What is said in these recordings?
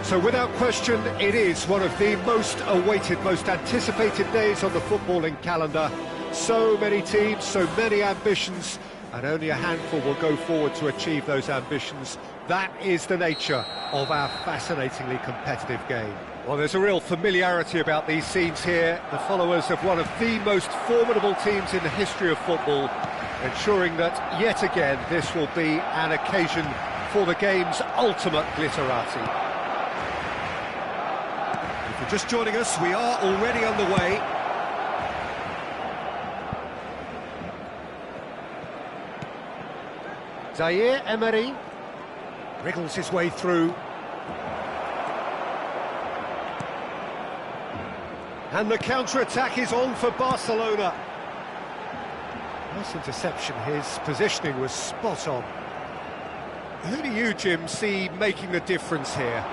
So without question, it is one of the most awaited, most anticipated days on the footballing calendar. So many teams, so many ambitions, and only a handful will go forward to achieve those ambitions. That is the nature of our fascinatingly competitive game. Well, there's a real familiarity about these scenes here. The followers of one of the most formidable teams in the history of football, ensuring that, yet again, this will be an occasion for the game's ultimate glitterati. If you're just joining us, we are already underway. Zaire Emery wriggles his way through. And the counter-attack is on for Barcelona. Nice interception, his positioning was spot on. Who do you, Jim, see making the difference here?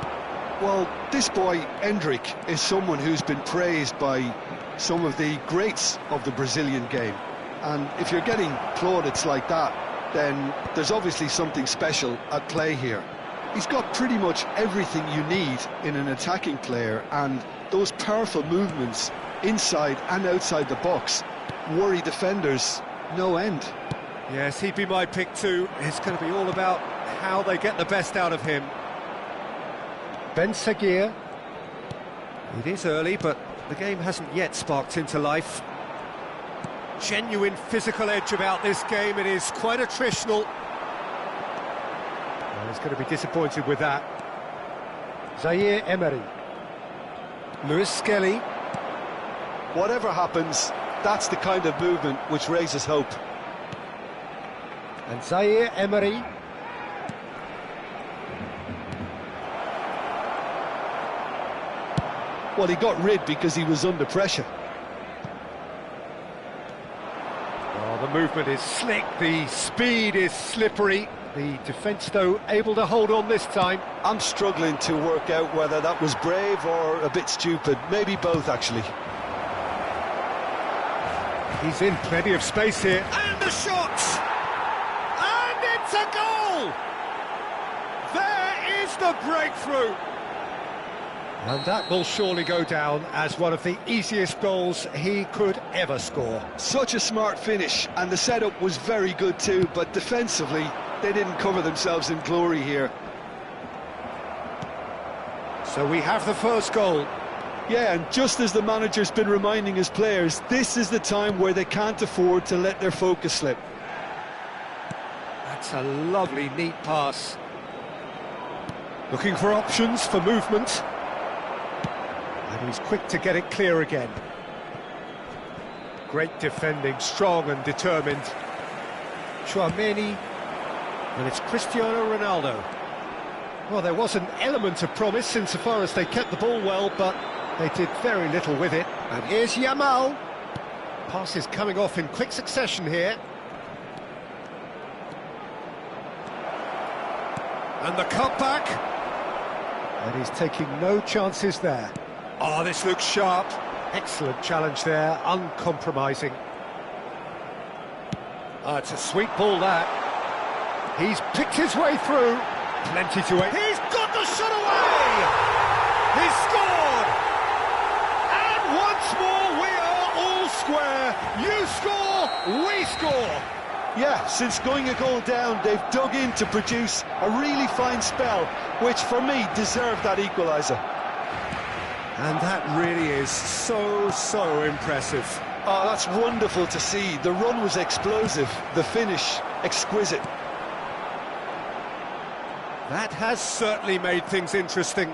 Well, this boy, Endrick, is someone who's been praised by some of the greats of the Brazilian game. And if you're getting plaudits like that, then there's obviously something special at play here. He's got pretty much everything you need in an attacking player, and those powerful movements inside and outside the box worry defenders no end. Yes, he'd be my pick too. It's going to be all about how they get the best out of him. Ben Seguir. It is early, but the game hasn't yet sparked into life. Genuine physical edge about this game. It is quite attritional. Well, he's going to be disappointed with that. Zaire Emery. Lewis Skelly. Whatever happens, that's the kind of movement which raises hope. And Zaire Emery. Well, he got rid because he was under pressure. Oh, the movement is slick, the speed is slippery. The defence, though, able to hold on this time. I'm struggling to work out whether that was brave or a bit stupid. Maybe both, actually. He's in plenty of space here. And the shot! And it's a goal! There is the breakthrough! And that will surely go down as one of the easiest goals he could ever score. Such a smart finish, and the setup was very good too, but defensively, they didn't cover themselves in glory here. So we have the first goal. Yeah, and just as the manager's been reminding his players, this is the time where they can't afford to let their focus slip. That's a lovely, neat pass. Looking for options for movement. And he's quick to get it clear again. Great defending, strong and determined. Tchouaméni, and it's Cristiano Ronaldo. Well, there was an element of promise insofar as they kept the ball well, but they did very little with it. And here's Yamal. Passes coming off in quick succession here. And the cutback. And he's taking no chances there. Oh, this looks sharp. Excellent challenge there, uncompromising. Oh, it's a sweet ball, that. He's picked his way through. Plenty to it. He's got the shot away! He's scored! And once more, we are all square. You score, we score. Yeah, since going a goal down, they've dug in to produce a really fine spell, which for me deserved that equaliser. And that really is so impressive. Oh, that's wonderful to see. The run was explosive, the finish exquisite. That has certainly made things interesting.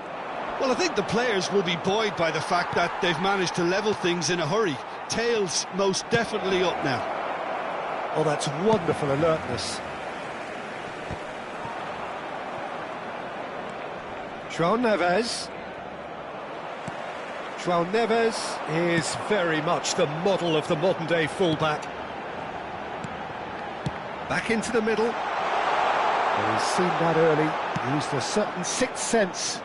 Well, I think the players will be buoyed by the fact that they've managed to level things in a hurry. Tails most definitely up now. Oh, that's wonderful alertness. João Neves. João Neves is very much the model of the modern-day fullback. Back into the middle. Well, he's seen that early, used a certain sixth sense.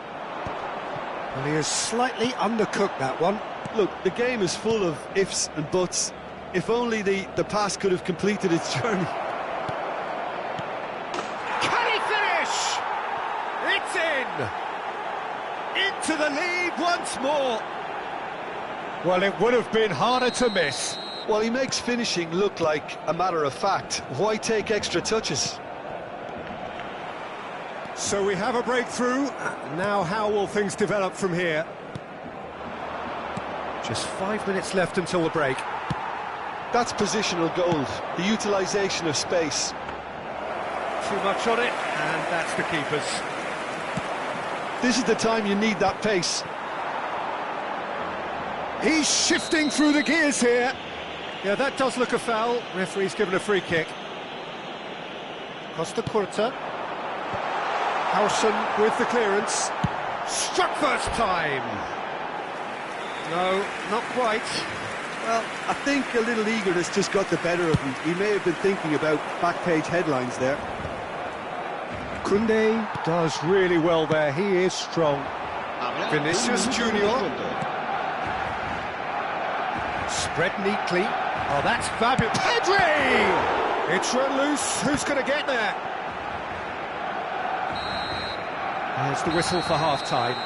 Well, he has slightly undercooked that one. Look, the game is full of ifs and buts. If only the pass could have completed its journey. Can he finish? It's in! Into the lead once more. Well, it would have been harder to miss. Well, he makes finishing look like a matter of fact. Why take extra touches? So we have a breakthrough. Now how will things develop from here? Just 5 minutes left until the break. That's positional gold, the utilisation of space. Too much on it, and that's the keeper's. This is the time you need that pace. He's shifting through the gears here. Yeah, that does look a foul. Referee's given a free kick. Costa Curta. Howson with the clearance. Struck first time. No, not quite. Well, I think a little eagerness just got the better of him. He may have been thinking about back-page headlines there. Kunde does really well there. He is strong. Vinicius Junior. Spread neatly. Oh, that's fabulous. Pedri! It's run loose. Who's going to get there? There's the whistle for half-time.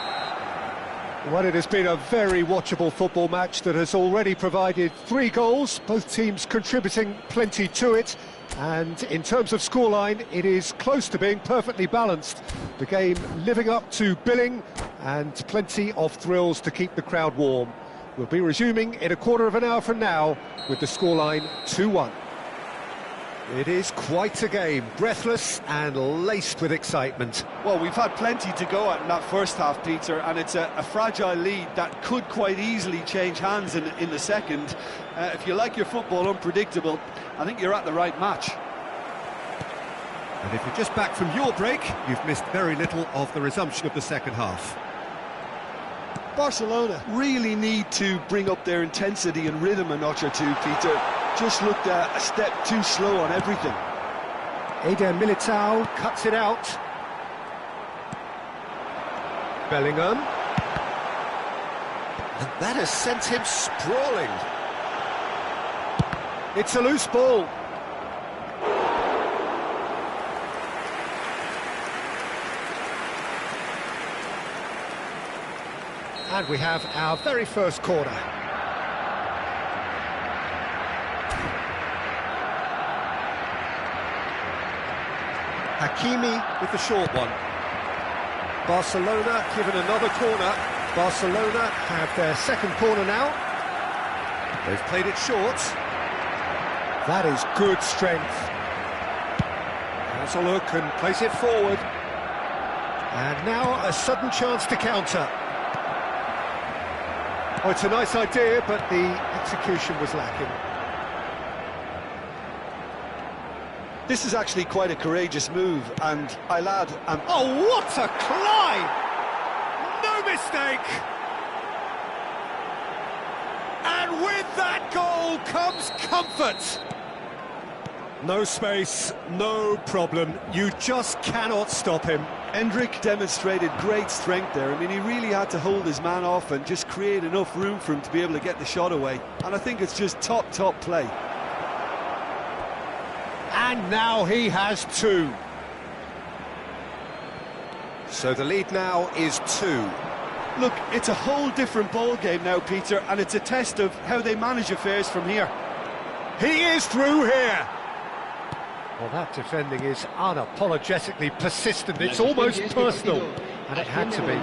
Well, it has been a very watchable football match that has already provided 3 goals, both teams contributing plenty to it. And in terms of scoreline, it is close to being perfectly balanced. The game living up to billing and plenty of thrills to keep the crowd warm. We'll be resuming in a quarter of an hour from now with the scoreline 2-1. It is quite a game, breathless and laced with excitement. Well, we've had plenty to go at in that first half, Peter, and it's a fragile lead that could quite easily change hands in the second. If you like your football unpredictable, I think you're at the right match. And if you're just back from your break, you've missed very little of the resumption of the second half. Barcelona really need to bring up their intensity and rhythm a notch or two, Peter. Just looked a step too slow on everything. Eder Militao cuts it out. Bellingham. And that has sent him sprawling. It's a loose ball. And we have our very first corner. Hakimi with the short one. Barcelona given another corner. Barcelona have their second corner now. They've played it short. That is good strength. Has a look and plays it forward. And now a sudden chance to counter. Oh, it's a nice idea, but the execution was lacking. This is actually quite a courageous move, and I'll add... Oh, what a climb! No mistake! And with that goal comes comfort! No space, no problem. You just cannot stop him. Endrick demonstrated great strength there. I mean, he really had to hold his man off and just create enough room for him to be able to get the shot away. And I think it's just top play. And now he has 2. So the lead now is 2. Look, it's a whole different ball game now, Peter, and it's a test of how they manage affairs from here. He is through here. Well, that defending is unapologetically persistent. It's almost personal, and it had to be.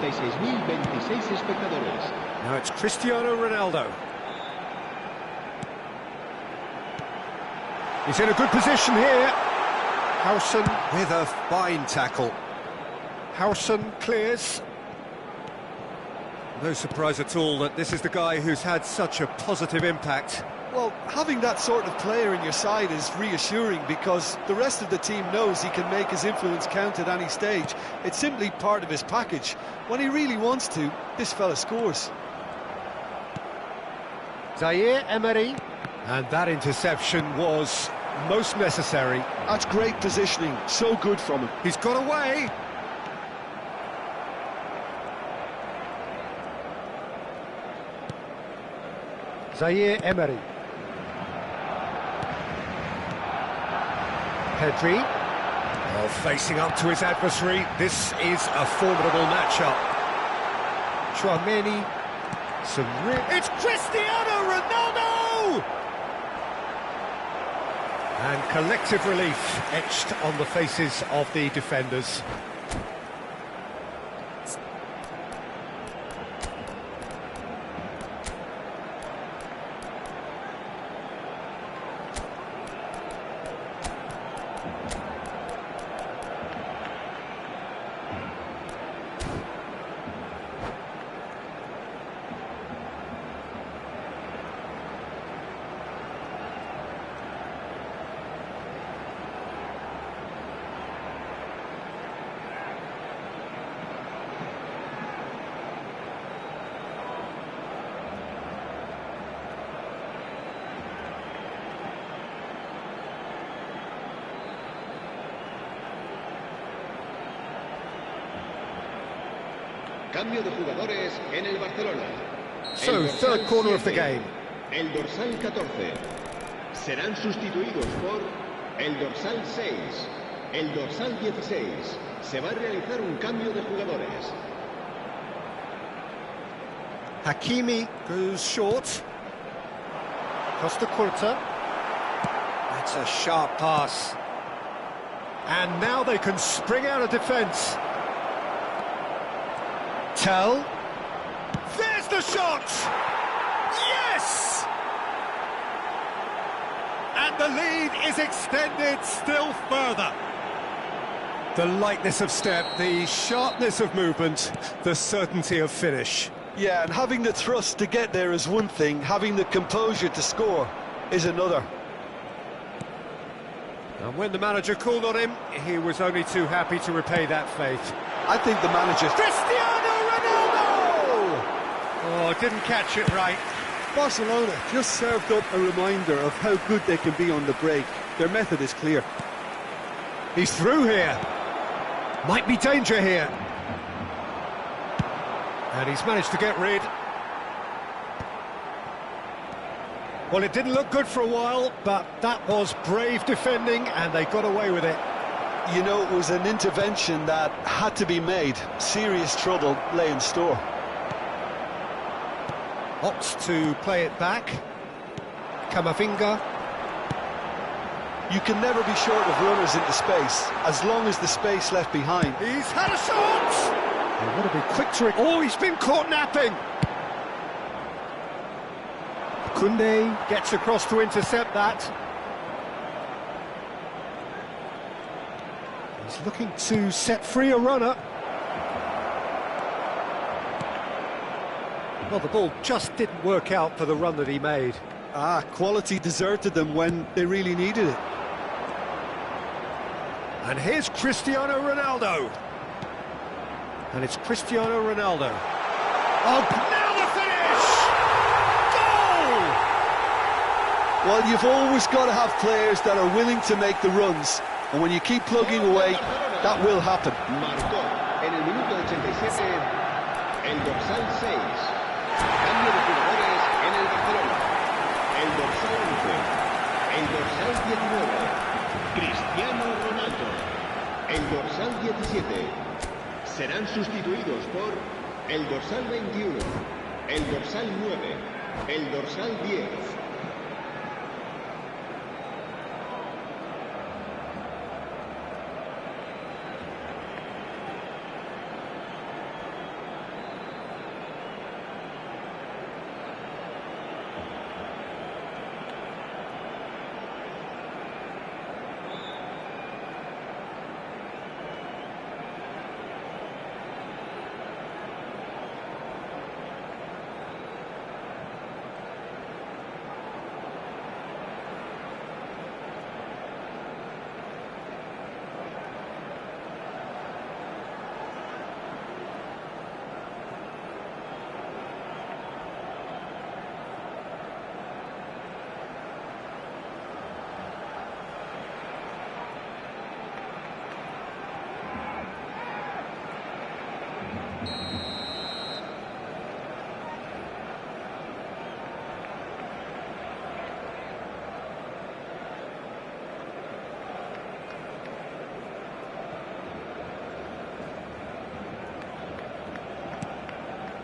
Now it's Cristiano Ronaldo. He's in a good position here. Howson with a fine tackle. Howson clears. No surprise at all that this is the guy who's had such a positive impact. Well, having that sort of player in your side is reassuring because the rest of the team knows he can make his influence count at any stage. It's simply part of his package. When he really wants to, this fella scores. Zaire Emery. And that interception was most necessary. That's great positioning, so good from him. He's got away. Zaire Emery. Pedri. Oh, facing up to his adversary. This is a formidable matchup. Chouameni. It's Cristiano Ronaldo! And collective relief etched on the faces of the defenders. Cambio de jugadores en el Barcelona. So, third corner of the game. El dorsal 14. Serán sustituidos por el dorsal 6. El dorsal 16. Se va a realizar un cambio de jugadores. Hakimi goes short. Costa Curta. That's a sharp pass. And now they can spring out of defence. Tell. There's the shot! Yes! And the lead is extended still further. The lightness of step, the sharpness of movement, the certainty of finish. Yeah, and having the thrust to get there is one thing, having the composure to score is another. And when the manager called on him, he was only too happy to repay that faith. I think the manager... Cristiano Ronaldo! Oh, didn't catch it right. Barcelona just served up a reminder of how good they can be on the break. Their method is clear. He's through here. Might be danger here. And he's managed to get rid. Well, it didn't look good for a while, but that was brave defending, and they got away with it. You know, it was an intervention that had to be made. Serious trouble lay in store. Opts to play it back. Camavinga. You can never be short of runners into space, as long as the space left behind. He's had a shot! They want to be quick to it. Oh, he's been caught napping! Koundé gets across to intercept that. He's looking to set free a runner. Well, the ball just didn't work out for the run that he made. Quality deserted them when they really needed it. And here's Cristiano Ronaldo. And it's Cristiano Ronaldo. Oh, now the finish! Goal! Well, you've always got to have players that are willing to make the runs. And when you keep plugging away, that will happen. Marcó en el minuto 87 el dorsal 6. Cambio de jugadores en el Barcelona. El dorsal 11. El dorsal 19. Cristiano Ronaldo. El dorsal 17. Serán sustituidos por el dorsal 21. El dorsal 9. El dorsal 10.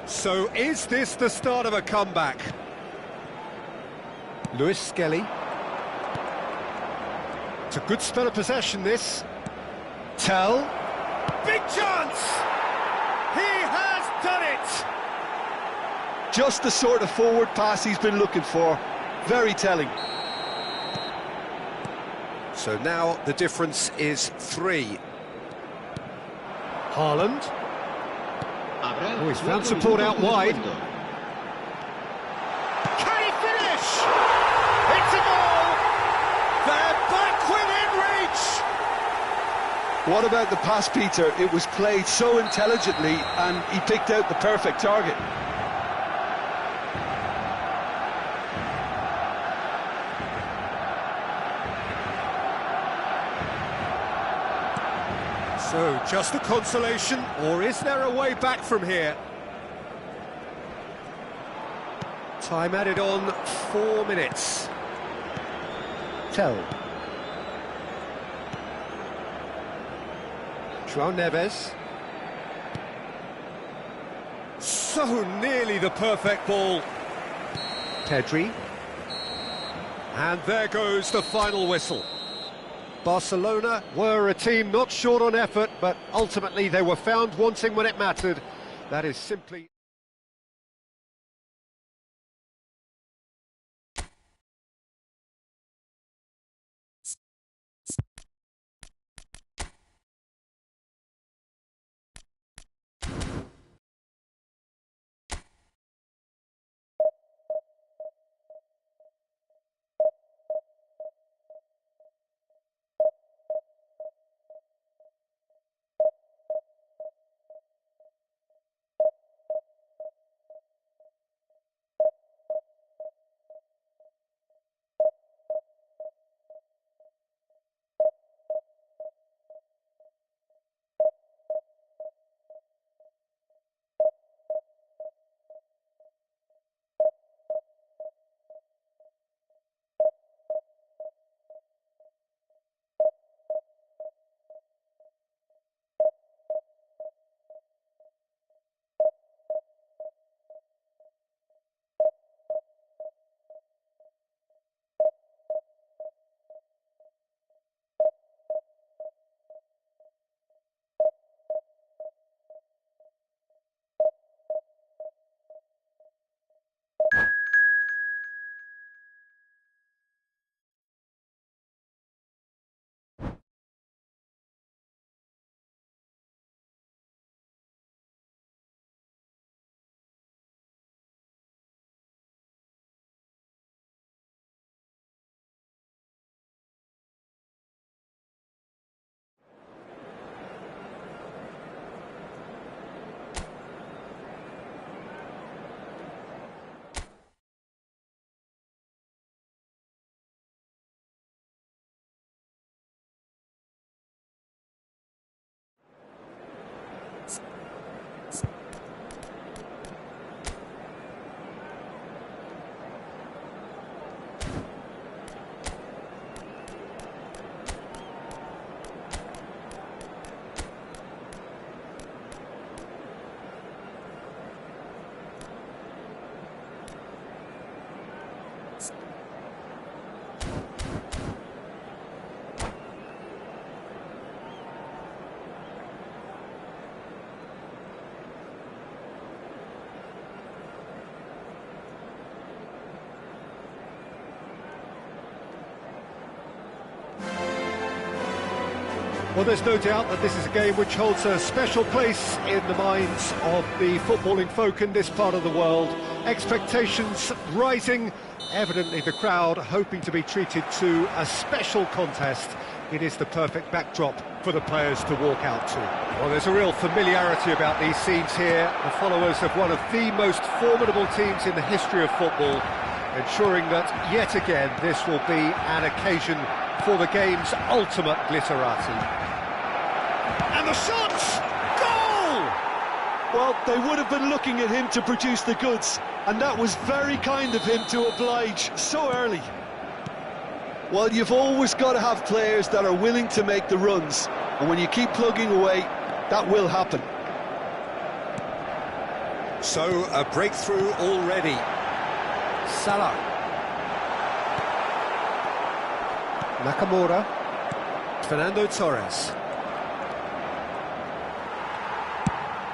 So is this the start of a comeback? Lewis Skelly. It's a good spell of possession, this. Tell. Big chance! He has done it! Just the sort of forward pass he's been looking for. Very telling. So now the difference is 3. Haaland. Oh, he's found support out wide. Can he finish? It's a goal! They're back within reach! What about the pass, Peter? It was played so intelligently and he picked out the perfect target. So, just a consolation, or is there a way back from here? Time added on 4 minutes. Tell. Johan Neves. So nearly the perfect ball. Pedri. And there goes the final whistle. Barcelona were a team not short on effort, but ultimately they were found wanting when it mattered. That is simply... Well, there's no doubt that this is a game which holds a special place in the minds of the footballing folk in this part of the world. Expectations rising, evidently the crowd hoping to be treated to a special contest. It is the perfect backdrop for the players to walk out to. Well, there's a real familiarity about these scenes here. The followers of one of the most formidable teams in the history of football, ensuring that yet again this will be an occasion for the game's ultimate glitterati. And the shots! Goal! Well, they would have been looking at him to produce the goods, and that was very kind of him to oblige so early. Well, you've always got to have players that are willing to make the runs, and when you keep plugging away, that will happen. So, a breakthrough already. Salah. Nakamura. Fernando Torres.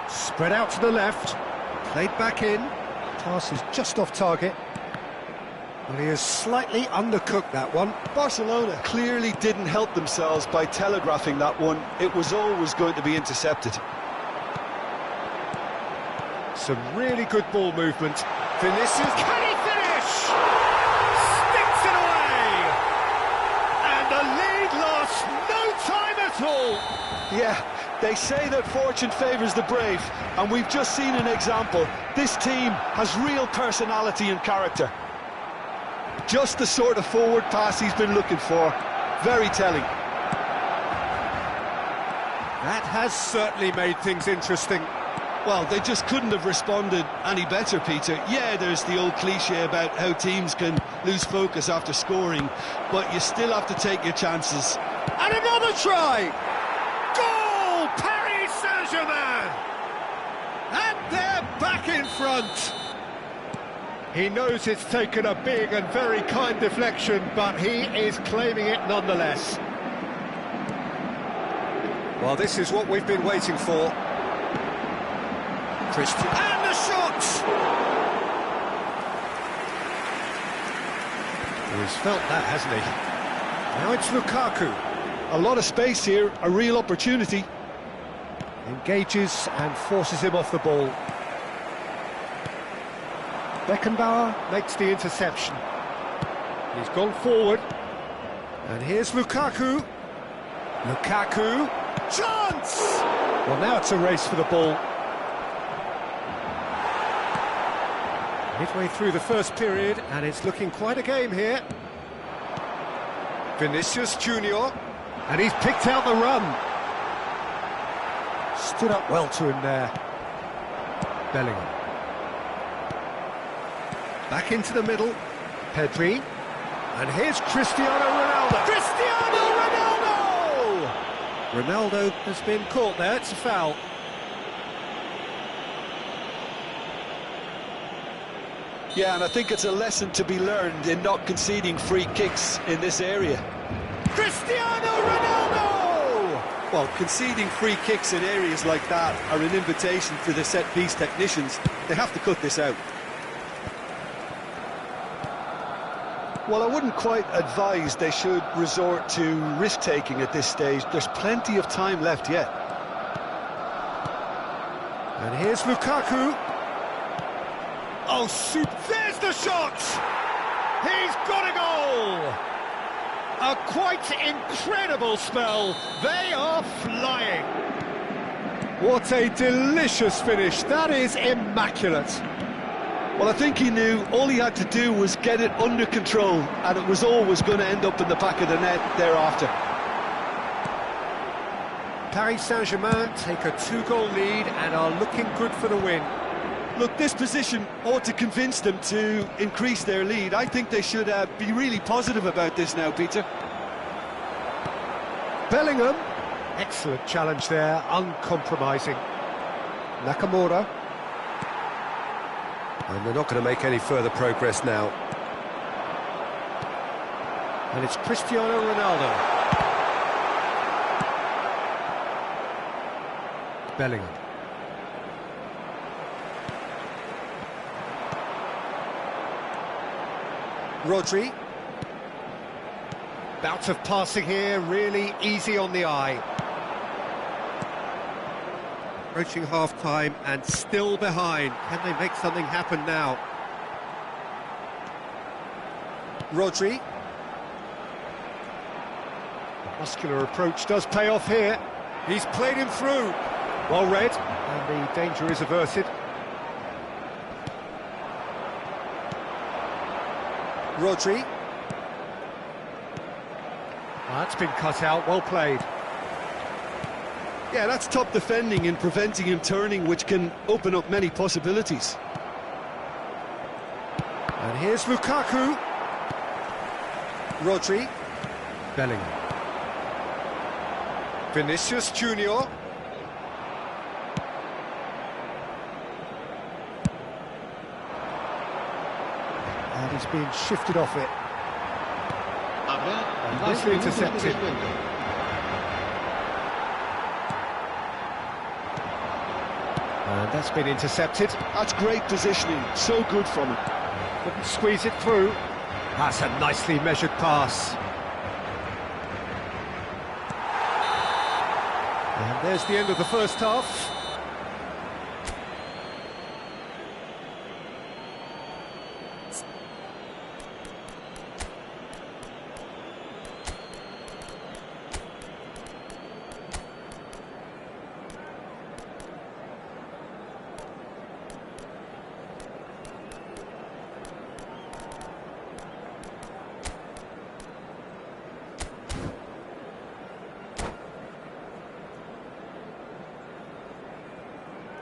Spread out to the left. Played back in. Pass is just off target. Well, he has slightly undercooked that one. Barcelona clearly didn't help themselves by telegraphing that one. It was always going to be intercepted. Some really good ball movement. Vinicius, can he finish? Sticks it away! And the lead lost no time at all. Yeah, they say that fortune favours the brave, and we've just seen an example. This team has real personality and character. Just the sort of forward pass he's been looking for. Very telling. That has certainly made things interesting. Well, they just couldn't have responded any better, Peter. Yeah, there's the old cliche about how teams can lose focus after scoring, but you still have to take your chances. And another try! Goal! Paris Saint-Germain! And they're back in front! He knows it's taken a big and very kind deflection, but he is claiming it nonetheless. Well, this is what we've been waiting for. Christian, and the shot! He's felt that, hasn't he? Now it's Lukaku. A lot of space here, a real opportunity. Engages and forces him off the ball. Beckenbauer makes the interception. He's gone forward. And here's Lukaku. Lukaku. Chance! Well, now it's a race for the ball. Midway through the first period, and it's looking quite a game here. Vinicius Junior, and he's picked out the run. Stood up well to him there. Bellingham. Back into the middle. Pedri. And here's Cristiano Ronaldo. Cristiano Ronaldo! Ronaldo has been caught there, it's a foul. Yeah, and I think it's a lesson to be learned in not conceding free kicks in this area. Cristiano Ronaldo! Well, conceding free kicks in areas like that are an invitation for the set-piece technicians. They have to cut this out. Well, I wouldn't quite advise they should resort to risk-taking at this stage. There's plenty of time left yet. And here's Lukaku. Oh, there's the shot! He's got a goal! A quite incredible spell. They are flying. What a delicious finish. That is immaculate. Well, I think he knew all he had to do was get it under control, and it was always going to end up in the back of the net thereafter. Paris Saint-Germain take a 2-goal lead and are looking good for the win. Look, this position ought to convince them to increase their lead. I think they should be really positive about this now, Peter. Bellingham. Excellent challenge there, uncompromising. Nakamura. And they're not going to make any further progress now. And it's Cristiano Ronaldo. Bellingham. Rodri. Bout of passing here, really easy on the eye. Approaching half-time and still behind. Can they make something happen now? Rodri. The muscular approach does pay off here. He's played him through. Well read, and the danger is averted. Rodri. That's been cut out, well played. Yeah, that's top defending and preventing him turning, which can open up many possibilities. And here's Lukaku. Rodri. Bellingham. Vinicius Junior. He's been shifted off it. Habrá Nicely 2 minutos de intercepted. descuento. And that's been intercepted. That's great positioning, so good from him. Couldn't squeeze it through. That's a nicely measured pass. And there's the end of the first half.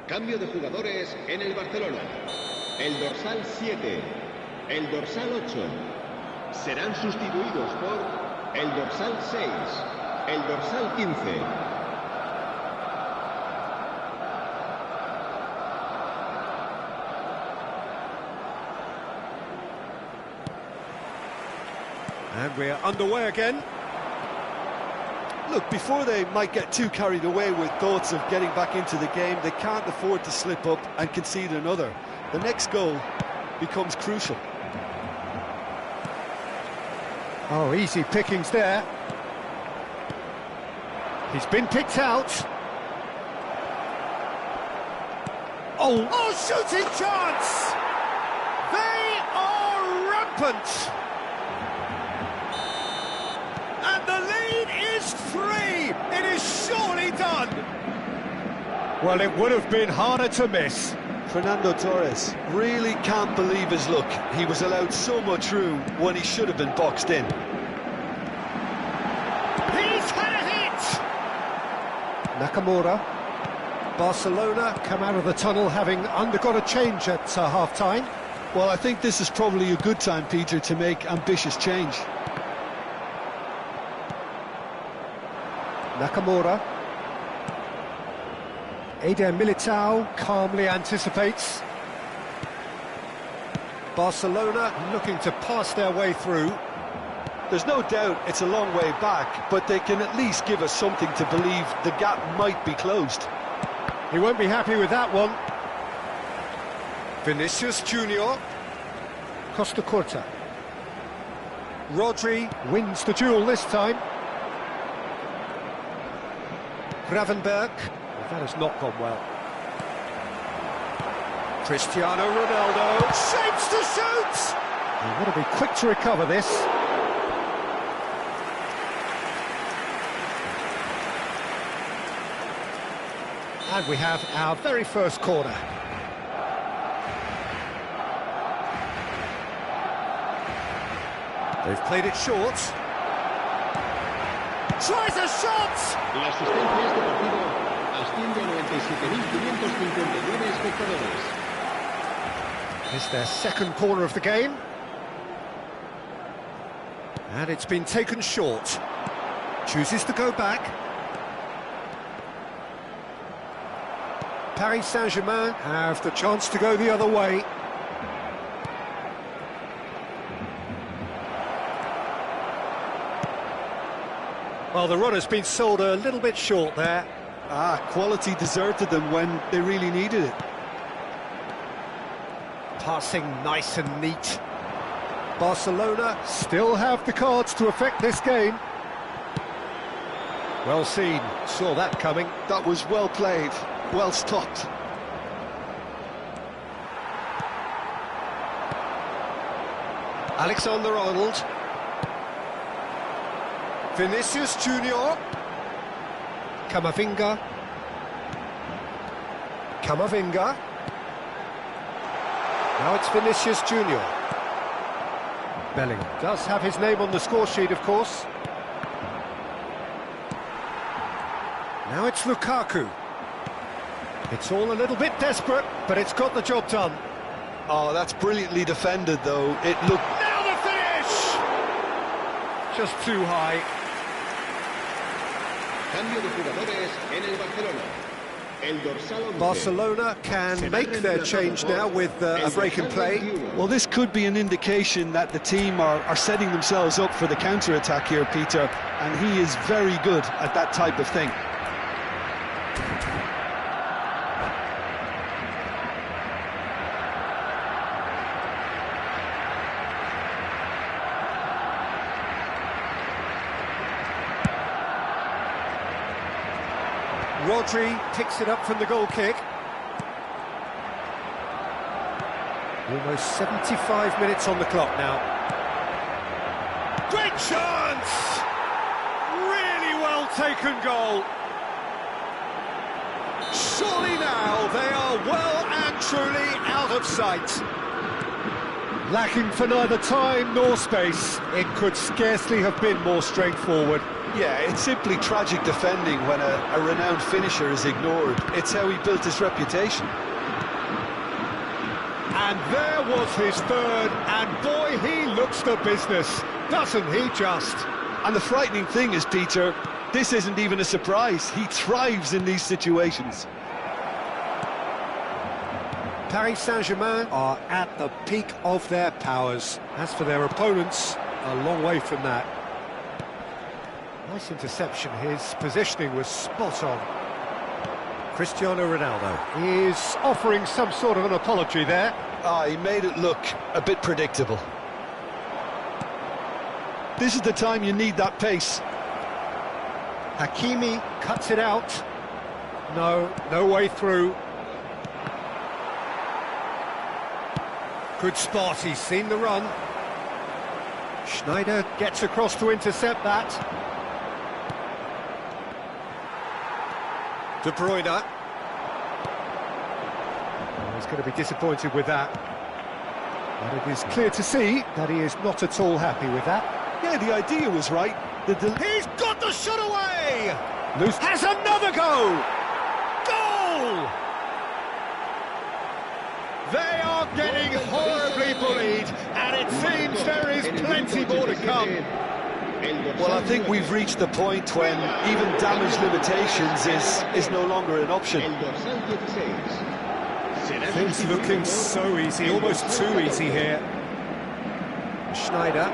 Cambio de jugadores en el Barcelona. El dorsal 7, el dorsal 8 serán sustituidos por el dorsal 6, el dorsal 15. And we're underway again. Look, before they might get too carried away with thoughts of getting back into the game, they can't afford to slip up and concede another. The next goal becomes crucial. Oh, easy pickings there. He's been picked out. Oh, shooting chance! They are rampant! And the lead is 3! It is surely done! Well, it would have been harder to miss. Fernando Torres really can't believe his luck. He was allowed so much room when he should have been boxed in. He's had a hit! Nakamura. Barcelona come out of the tunnel having undergone a change at half-time. Well, I think this is probably a good time, Peter, to make ambitious change. Nakamura. Eder Militao calmly anticipates. Barcelona looking to pass their way through. There's no doubt it's a long way back, but they can at least give us something to believe the gap might be closed. He won't be happy with that one. Vinicius Junior. Costa Curta. Rodri wins the duel this time. Gravenberg. That has not gone well. Cristiano Ronaldo shapes to shoot! He want to be quick to recover this. And we have our very first corner. They've played it short. Tries a shot! La asistencia a este partido asciende a 97.559 espectadores. It's their second corner of the game. And it's been taken short. Chooses to go back. Paris Saint-Germain have the chance to go the other way. Well, the run has been sold a little bit short there. Quality deserted them when they really needed it. Passing nice and neat. Barcelona still have the cards to affect this game. Well seen, saw that coming. That was well played, well stopped. Alexander-Arnold. Vinicius Junior. Camavinga. Camavinga. Now it's Vinicius Junior. Bellingham does have his name on the score sheet, of course. Now it's Lukaku. It's all a little bit desperate, but it's got the job done. Oh, that's brilliantly defended, though. It looked... Now the finish! Just too high. Cambio de jugadores en el Barcelona. El dorsal 11. Barcelona can make their change now with a break in play. Well, this could be an indication that the team are setting themselves up for the counter-attack here, Peter, and he is very good at that type of thing. Rodri picks it up from the goal kick. Almost 75 minutes on the clock now. Great chance! Really well taken goal. Surely now they are well and truly out of sight. Lacking for neither time nor space. It could scarcely have been more straightforward. Yeah, it's simply tragic defending when a renowned finisher is ignored. It's how he built his reputation. And there was his third, and boy, he looks the business, doesn't he just? And the frightening thing is, Peter, this isn't even a surprise. He thrives in these situations. Paris Saint-Germain are at the peak of their powers. As for their opponents, a long way from that. Nice interception, his positioning was spot on. Cristiano Ronaldo is offering some sort of an apology there. He made it look a bit predictable. This is the time you need that pace. Hakimi cuts it out. No way through. Good spot, he's seen the run. Schneider gets across to intercept that. De Bruyne. Oh, he's going to be disappointed with that. But it is clear to see that he is not at all happy with that. Yeah, the idea was right. He's got the shot away! Loose has another go! Goal! They are getting horribly bullied, and it seems there is plenty more to come. Well, I think we've reached the point when even damage limitations is no longer an option. Things looking so easy, almost too easy here. Schneider.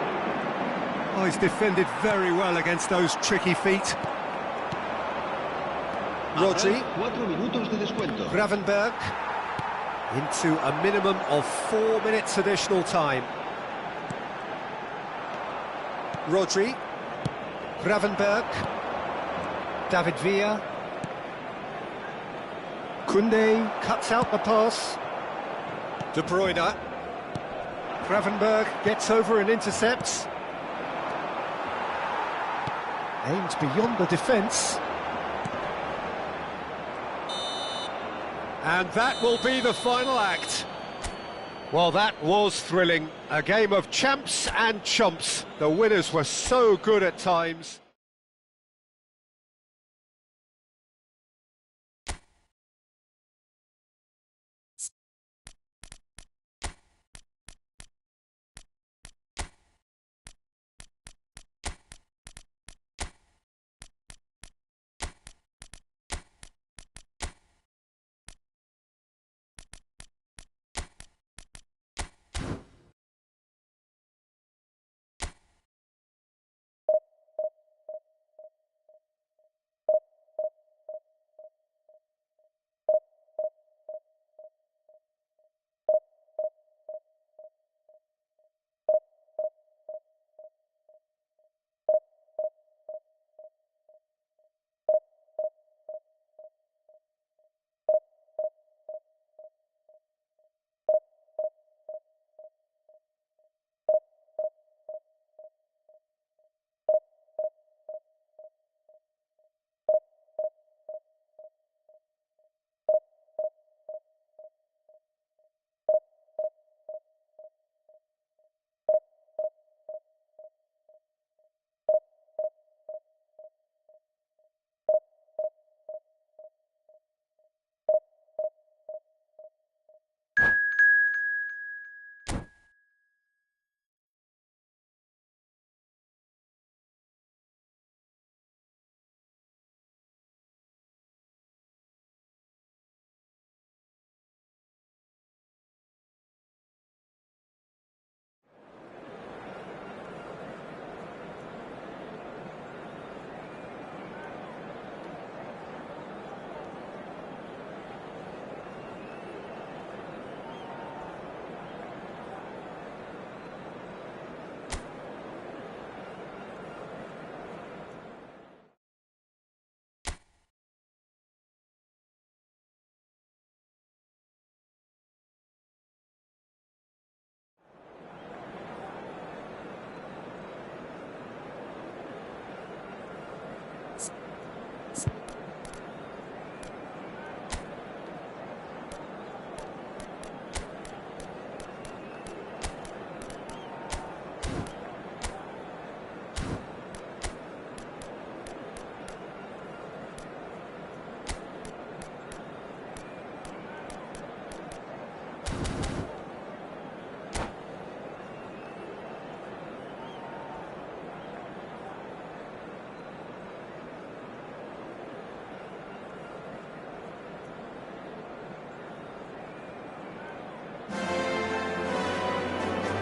Oh, he's defended very well against those tricky feet. Rodri. Gravenberg. Into a minimum of 4 minutes additional time. Rodri, Gravenberg, David Villa, Koundé cuts out the pass, De Bruyne, Gravenberg gets over and intercepts, aims beyond the defence, and that will be the final act. Well, that was thrilling. A game of champs and chumps. The winners were so good at times.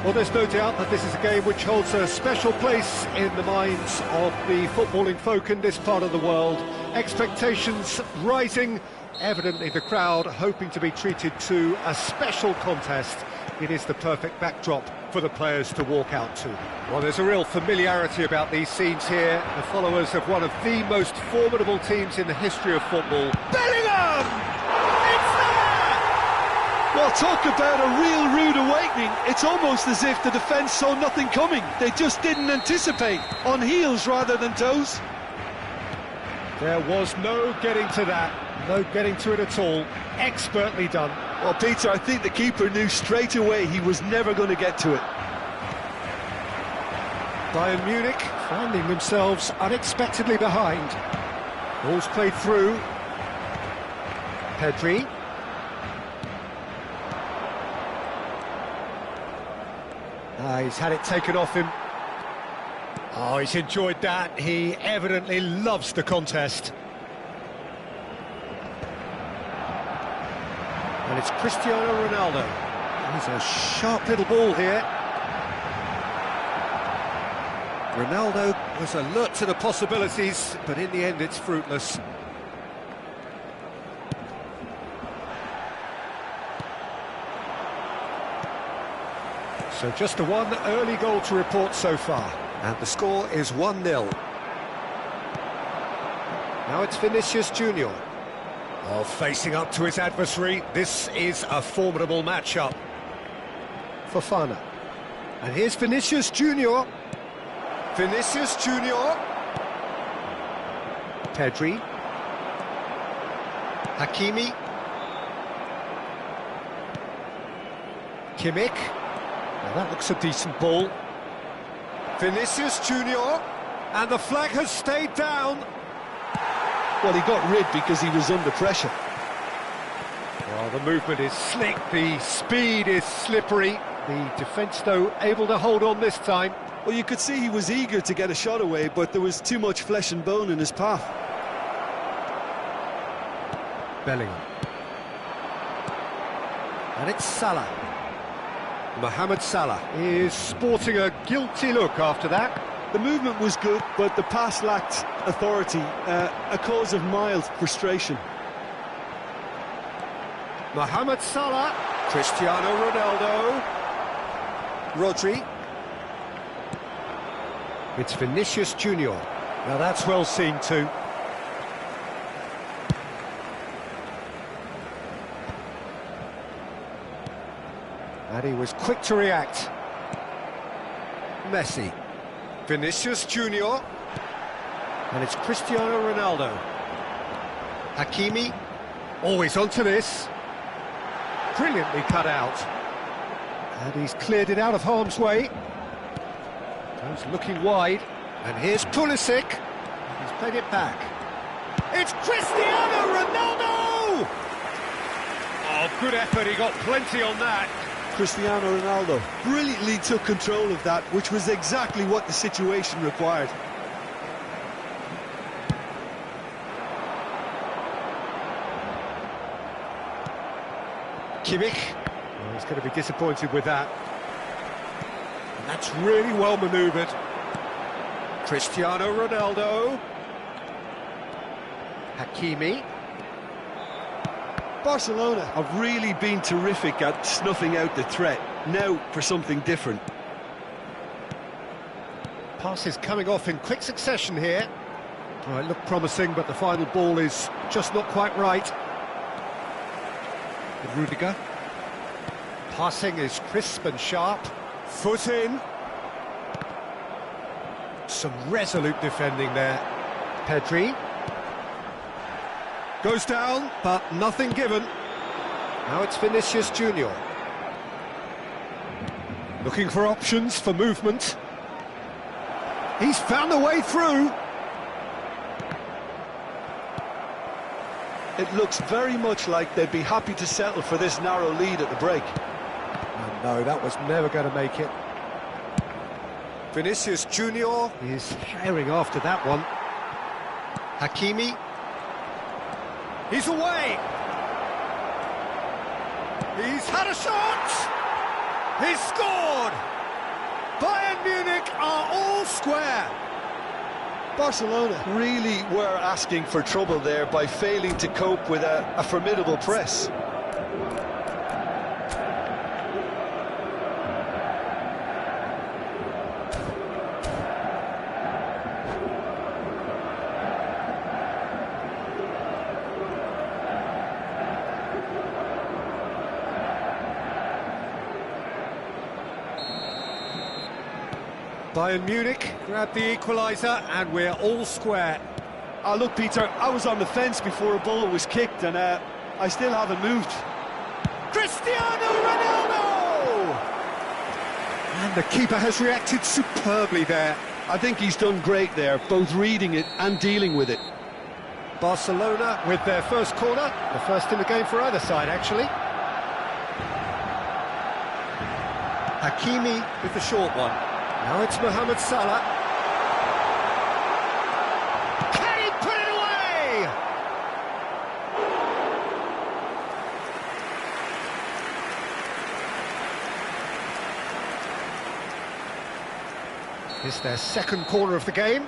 Well, there's no doubt that this is a game which holds a special place in the minds of the footballing folk in this part of the world. Expectations rising, evidently the crowd hoping to be treated to a special contest. It is the perfect backdrop for the players to walk out to. Well, there's a real familiarity about these scenes here. The followers of one of the most formidable teams in the history of football. Bellingham! Well, talk about a real rude awakening. It's almost as if the defence saw nothing coming. They just didn't anticipate, on heels rather than toes. There was no getting to that, no getting to it at all. Expertly done. Well, Peter, I think the keeper knew straight away he was never going to get to it. Bayern Munich finding themselves unexpectedly behind. Ball's played through. Pedri. He's had it taken off him. Oh, he's enjoyed that. He evidently loves the contest. And it's Cristiano Ronaldo. He's a sharp little ball here. Ronaldo was alert to the possibilities, but in the end it's fruitless. So just the one early goal to report so far. And the score is 1-0. Now it's Vinicius Junior. Oh, facing up to his adversary. This is a formidable matchup. Fofana. And here's Vinicius Junior. Vinicius Junior. Pedri. Hakimi. Kimmich. Now that looks a decent ball. Vinicius Junior, and the flag has stayed down. Well, he got rid because he was under pressure. Well, the movement is slick, the speed is slippery. The defence, though, able to hold on this time. Well, you could see he was eager to get a shot away, but there was too much flesh and bone in his path. Bellingham. And it's Salah. Mohamed Salah is sporting a guilty look after that. The movement was good, but the pass lacked authority, a cause of mild frustration. Mohamed Salah, Cristiano Ronaldo, Rodri. It's Vinicius Junior. Now that's well seen too. And he was quick to react. Messi. Vinicius Junior. And it's Cristiano Ronaldo. Hakimi. Always onto this. Brilliantly cut out. And he's cleared it out of harm's way. Goes looking wide. And here's Pulisic. He's played it back. It's Cristiano Ronaldo! Oh, good effort. He got plenty on that. Cristiano Ronaldo brilliantly took control of that, which was exactly what the situation required. Kimmich, well, he's going to be disappointed with that. And that's really well manoeuvred. Cristiano Ronaldo. Hakimi. Barcelona have really been terrific at snuffing out the threat. Now for something different. Passes coming off in quick succession here. Oh, it looked promising, but the final ball is just not quite right. Rudiger. Passing is crisp and sharp. Foot in. Some resolute defending there. Pedri. Goes down, but nothing given. Now it's Vinicius Junior. Looking for options for movement. He's found a way through. It looks very much like they'd be happy to settle for this narrow lead at the break. Oh, no, that was never going to make it. Vinicius Junior is herring after that one. Hakimi. He's away. He's had a shot. He's scored. Bayern Munich are all square. Barcelona really were asking for trouble there by failing to cope with a formidable press. Bayern Munich grab the equaliser and we're all square. Oh, look, Peter, I was on the fence before a ball was kicked and I still haven't moved. Cristiano Ronaldo! And the keeper has reacted superbly there. I think he's done great there, both reading it and dealing with it. Barcelona with their first corner, the first in the game for either side, actually. Hakimi with the short one. Now it's Mohamed Salah. Can he put it away? It's their second corner of the game.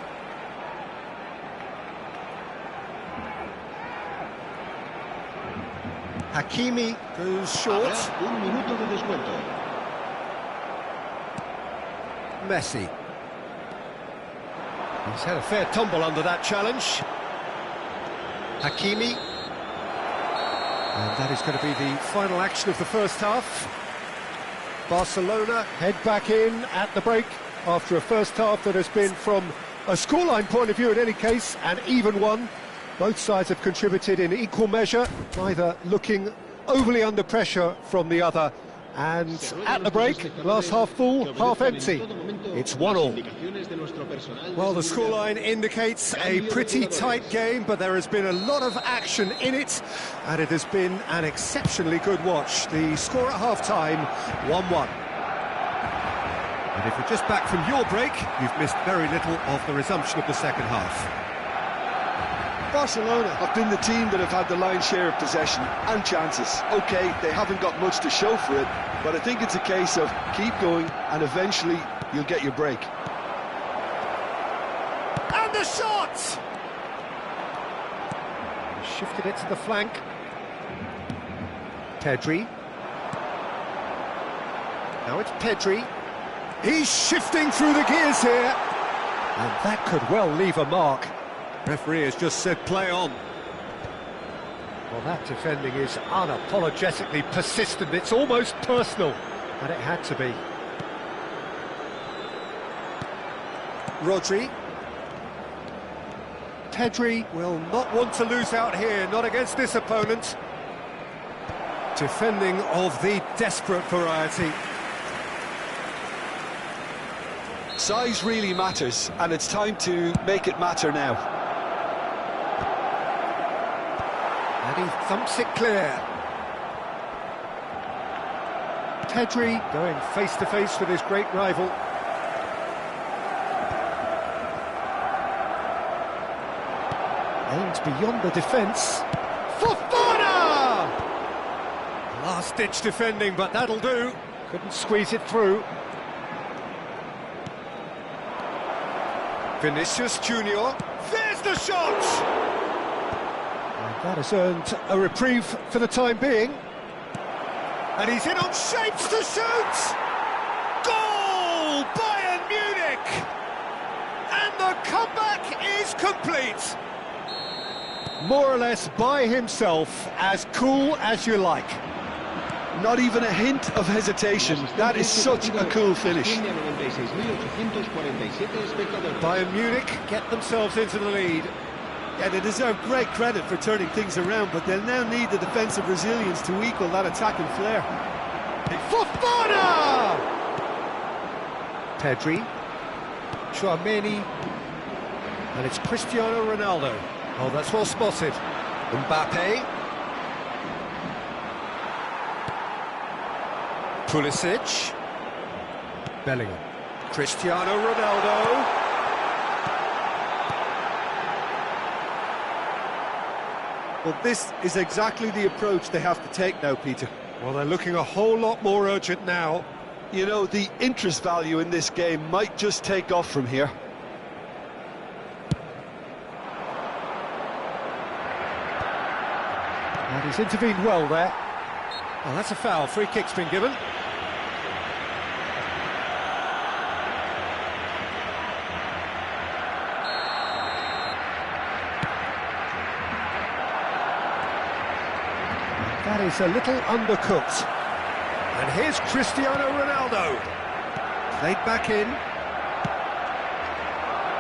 Hakimi goes short. Un minuto de descuento. Messi. He's had a fair tumble under that challenge. Hakimi. And that is going to be the final action of the first half. Barcelona head back in at the break after a first half that has been, from a scoreline point of view in any case, an even one. Both sides have contributed in equal measure, neither looking overly under pressure from the other. And at the break, glass half full, half empty. It's 1-1. Well, the scoreline indicates a pretty tight game, but there has been a lot of action in it, and it has been an exceptionally good watch. The score at half-time, 1-1. And if you're just back from your break, you've missed very little of the resumption of the second half. Barcelona have been the team that have had the lion's share of possession and chances. OK, they haven't got much to show for it, but I think it's a case of keep going and eventually you'll get your break. And the shot! Shifted it to the flank. Pedri. Now it's Pedri. He's shifting through the gears here. And that could well leave a mark. Referee has just said play on. Well, that defending is unapologetically persistent. It's almost personal, and it had to be. Rodri. Pedri will not want to lose out here, not against this opponent. Defending of the desperate variety. Size really matters, and it's time to make it matter now. And he thumps it clear. Pedri going face-to-face with his great rival. Aims beyond the defence. Fofana! Last-ditch defending, but that'll do. Couldn't squeeze it through. Vinicius Junior. There's the shot! That has earned a reprieve for the time being. And he's in on shapes to shoot! Goal! Bayern Munich! And the comeback is complete! More or less by himself, as cool as you like. Not even a hint of hesitation. That is such a cool finish. Bayern Munich get themselves into the lead. Yeah, they deserve great credit for turning things around, but they'll now need the defensive resilience to equal that attacking flair. Fofana! Pedri. Chouameni. And it's Cristiano Ronaldo. Oh, that's well spotted. Mbappe. Pulisic. Bellingham. Cristiano Ronaldo. Well, this is exactly the approach they have to take now, Peter. Well, they're looking a whole lot more urgent now. You know, the interest value in this game might just take off from here. And he's intervened well there. Well, that's a foul. Free kick's been given. That is a little undercooked. And here's Cristiano Ronaldo. Played back in.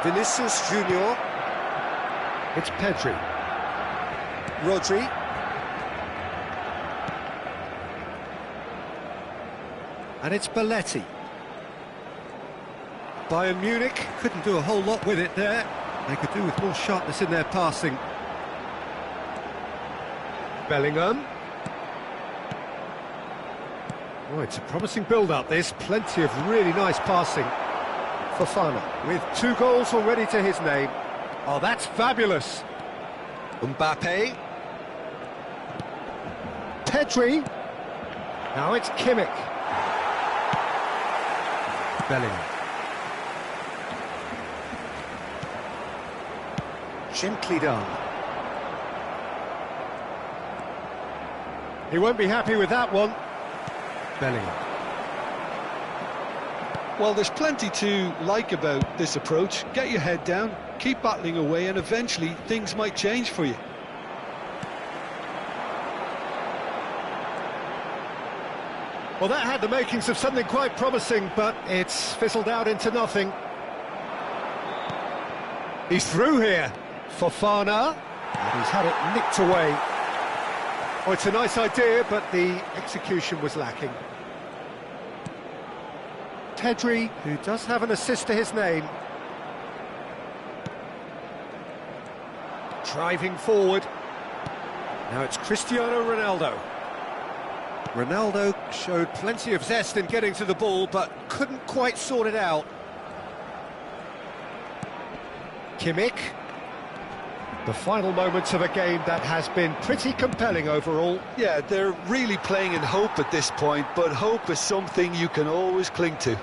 Vinicius Junior. It's Pedri. Rodri. And it's Belletti. Bayern Munich couldn't do a whole lot with it there. They could do with more sharpness in their passing. Bellingham. Oh, it's a promising build-up, this. Plenty of really nice passing. Fofana, with 2 goals already to his name. Oh, that's fabulous. Mbappe. Pedri. Now it's Kimmich. Bellingham. Gently done. He won't be happy with that one. Bellingham. Well, there's plenty to like about this approach. Get your head down, keep battling away, and eventually things might change for you. Well, that had the makings of something quite promising, but it's fizzled out into nothing. He's through here. Fofana. And he's had it nicked away. Oh, it's a nice idea, but the execution was lacking. Pedri, who does have an assist to his name. Driving forward. Now it's Cristiano Ronaldo. Ronaldo showed plenty of zest in getting to the ball, but couldn't quite sort it out. Kimmich. The final moments of a game that has been pretty compelling overall. Yeah, they're really playing in hope at this point, but hope is something you can always cling to.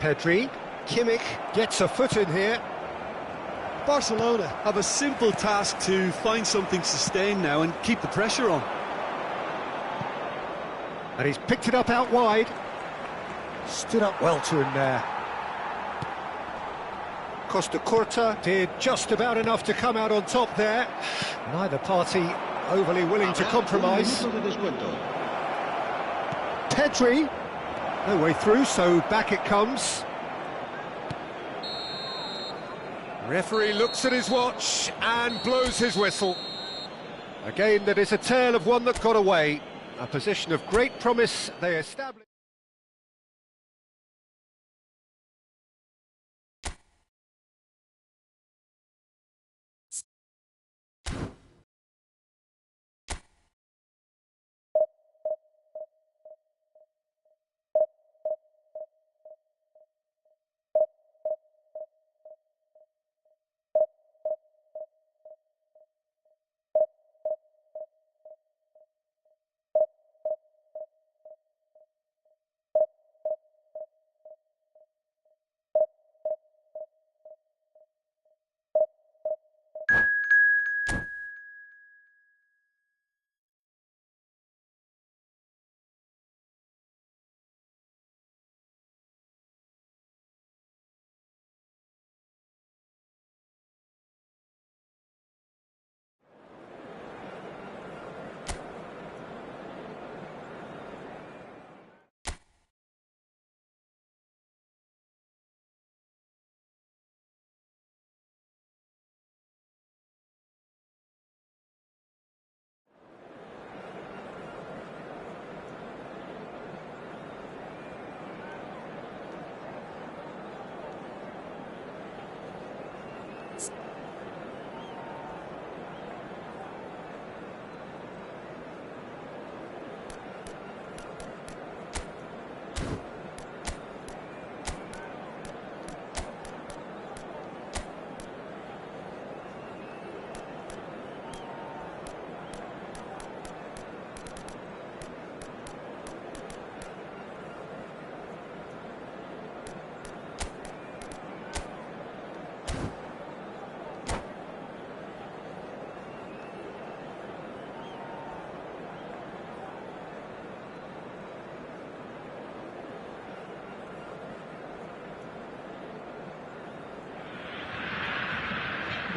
Pedri. Kimmich gets a foot in here. Barcelona have a simple task to find something sustained now and keep the pressure on. And he's picked it up out wide. Stood up well to him there. Costa Curta did just about enough to come out on top there. Neither party overly willing to compromise. Pedri. No way through, so back it comes. Referee looks at his watch and blows his whistle. A game that is a tale of one that got away. A position of great promise they established.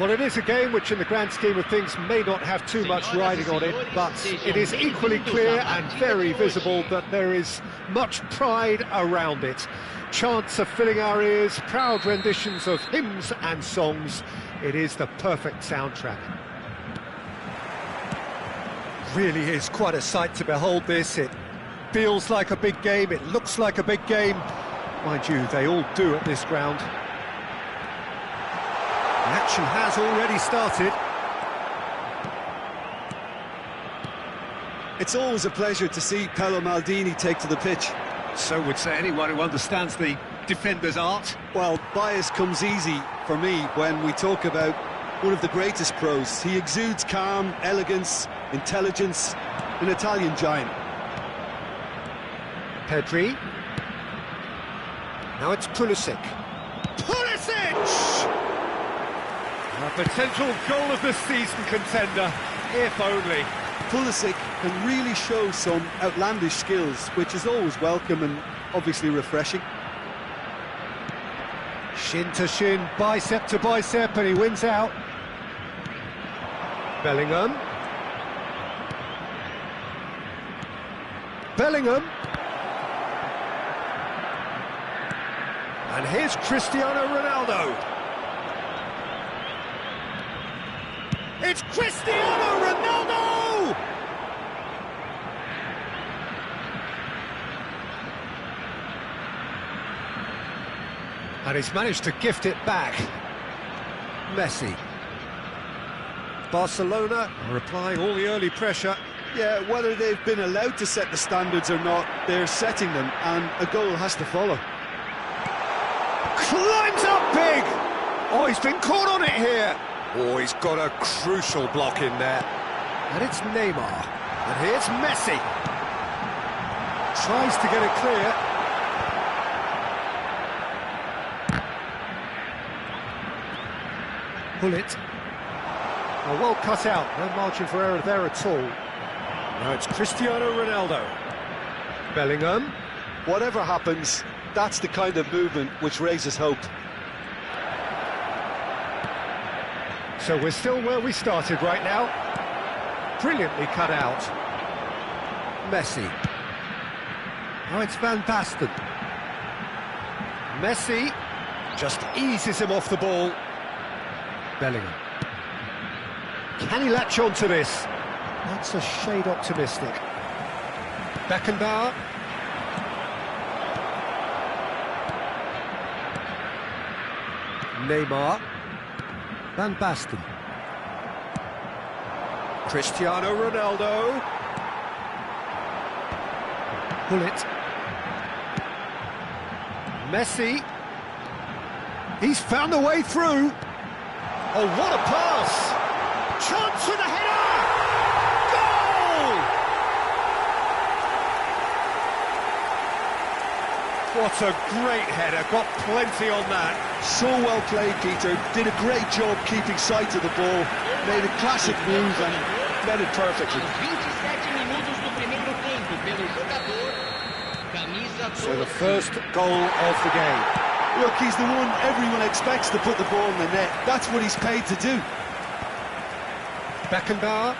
Well, it is a game which in the grand scheme of things may not have too much riding on it, but it is equally clear and very visible that there is much pride around it. Chants are filling our ears, proud renditions of hymns and songs. It is the perfect soundtrack. Really is quite a sight to behold this. It feels like a big game, it looks like a big game. Mind you, they all do at this ground. The action has already started. It's always a pleasure to see Paolo Maldini take to the pitch. So would say anyone who understands the defender's art. Well, bias comes easy for me when we talk about one of the greatest pros. He exudes calm, elegance, intelligence, an Italian giant. Pedri. Now it's Pulisic. Pulisic! A potential goal of the season contender, if only. Pulisic can really show some outlandish skills, which is always welcome and obviously refreshing. Shin to shin, bicep to bicep, and he wins out. Bellingham. Bellingham. And here's Cristiano Ronaldo. It's Cristiano Ronaldo! And he's managed to gift it back. Messi. Barcelona are applying all the early pressure. Yeah, whether they've been allowed to set the standards or not, they're setting them, and a goal has to follow. Climbs up big! Oh, he's been caught on it here. Oh, he's got a crucial block in there. And it's Neymar. And here's Messi. Tries to get it clear. Pull it. Oh, well cut out. No margin for error there at all. Now it's Cristiano Ronaldo. Bellingham. Whatever happens, that's the kind of movement which raises hope. So we're still where we started right now. Brilliantly cut out. Messi. Now it's Van Basten. Messi just eases him off the ball. Bellingham. Can he latch on to this? That's a shade optimistic. Beckenbauer. Neymar. Van Basten. Cristiano Ronaldo. Pull it. Messi. He's found a way through. Oh, what a pass! Chance for the header! Goal! What a great header, got plenty on that. So well played, Peter. Did a great job keeping sight of the ball. Made a classic move and met it perfectly. So the first goal of the game. Look, he's the one everyone expects to put the ball in the net. That's what he's paid to do. Beckenbauer.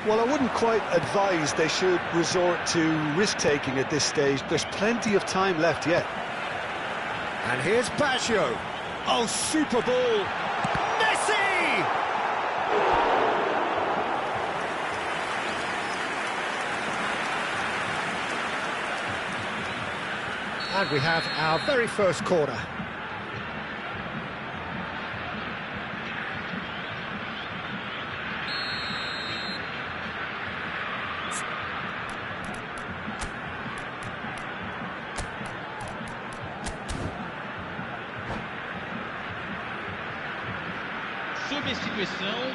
Well, I wouldn't quite advise they should resort to risk-taking at this stage. There's plenty of time left yet. And here's Baggio. Oh, super ball. Messi! And we have our very first corner. Substituição.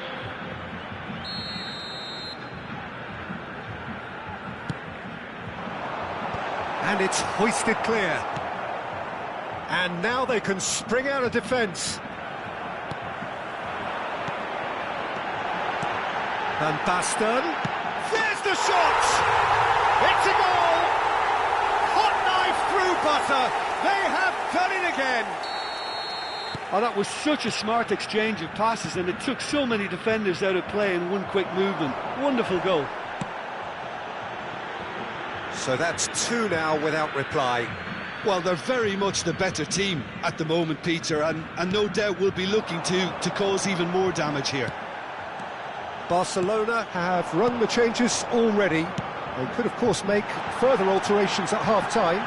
And it's hoisted clear. And now they can spring out of defence. Van Basten. There's the shot! It's a goal! Hot knife through butter. They have done it again. Oh, that was such a smart exchange of passes, and it took so many defenders out of play in one quick movement. Wonderful goal. So that's 2 now without reply. Well, they're very much the better team at the moment, Peter, and no doubt will be looking to cause even more damage here. Barcelona have run the changes already. They could, of course, make further alterations at half-time.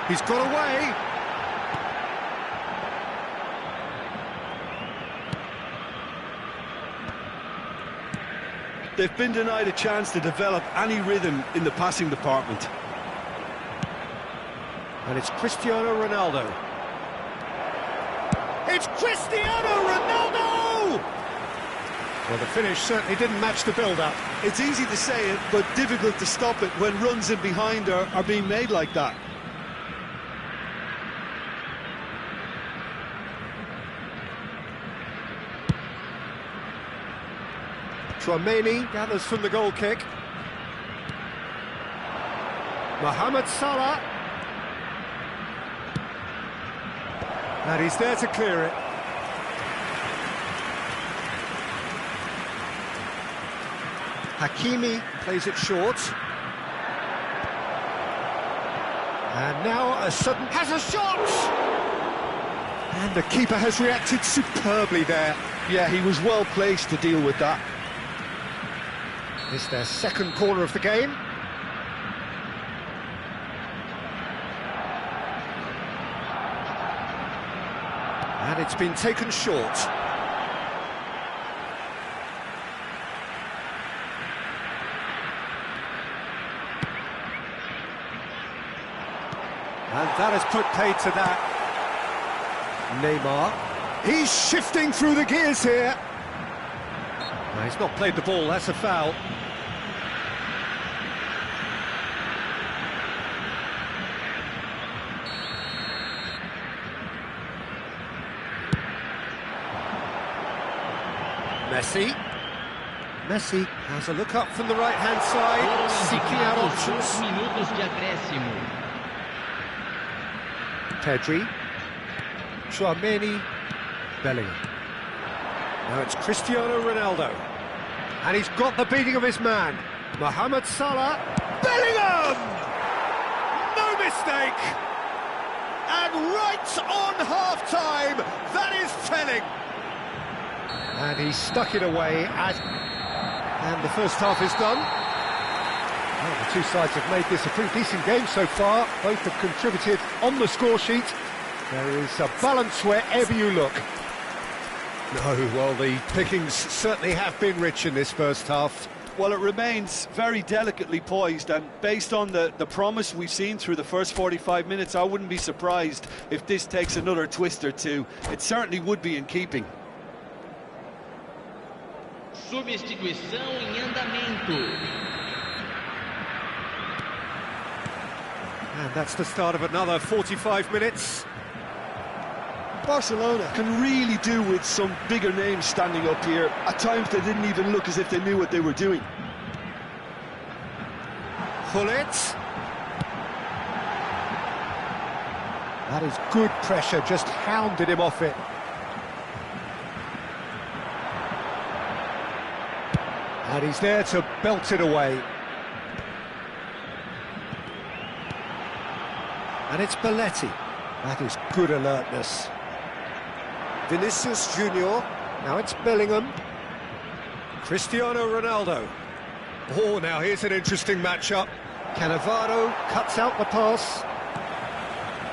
He's got away. They've been denied a chance to develop any rhythm in the passing department. And it's Cristiano Ronaldo. It's Cristiano Ronaldo! Well, the finish certainly didn't match the build-up. It's easy to say it, but difficult to stop it when runs in behind are being made like that. Tchouaméni gathers from the goal kick. Mohamed Salah. And he's there to clear it. Hakimi plays it short. And now a sudden... has a shot! And the keeper has reacted superbly there. Yeah, he was well placed to deal with that. It's their second corner of the game. And it's been taken short. And that has put paid to that. Neymar. He's shifting through the gears here. No, he's not played the ball, that's a foul. Messi has a look up from the right-hand side, seeking out options. Minutos de acréscimo. Pedri, Tchouaméni, Bellingham. Now it's Cristiano Ronaldo. And he's got the beating of his man. Mohamed Salah. Bellingham! No mistake! And right on half-time, that is telling. And he stuck it away, and the first half is done. Well, the two sides have made this a pretty decent game so far. Both have contributed on the score sheet. There is a balance wherever you look. No, well, the pickings certainly have been rich in this first half. Well, it remains very delicately poised, and based on the promise we've seen through the first 45 minutes, I wouldn't be surprised if this takes another twist or two. It certainly would be in keeping. Substituição em andamento. And that's the start of another 45 minutes. Barcelona can really do with some bigger names standing up here. At times they didn't even look as if they knew what they were doing. Gullit. That is good pressure, just hounded him off it. And he's there to belt it away. And it's Belletti. That is good alertness. Vinicius Junior. Now it's Bellingham. Cristiano Ronaldo. Oh, now here's an interesting matchup. Cannavaro cuts out the pass.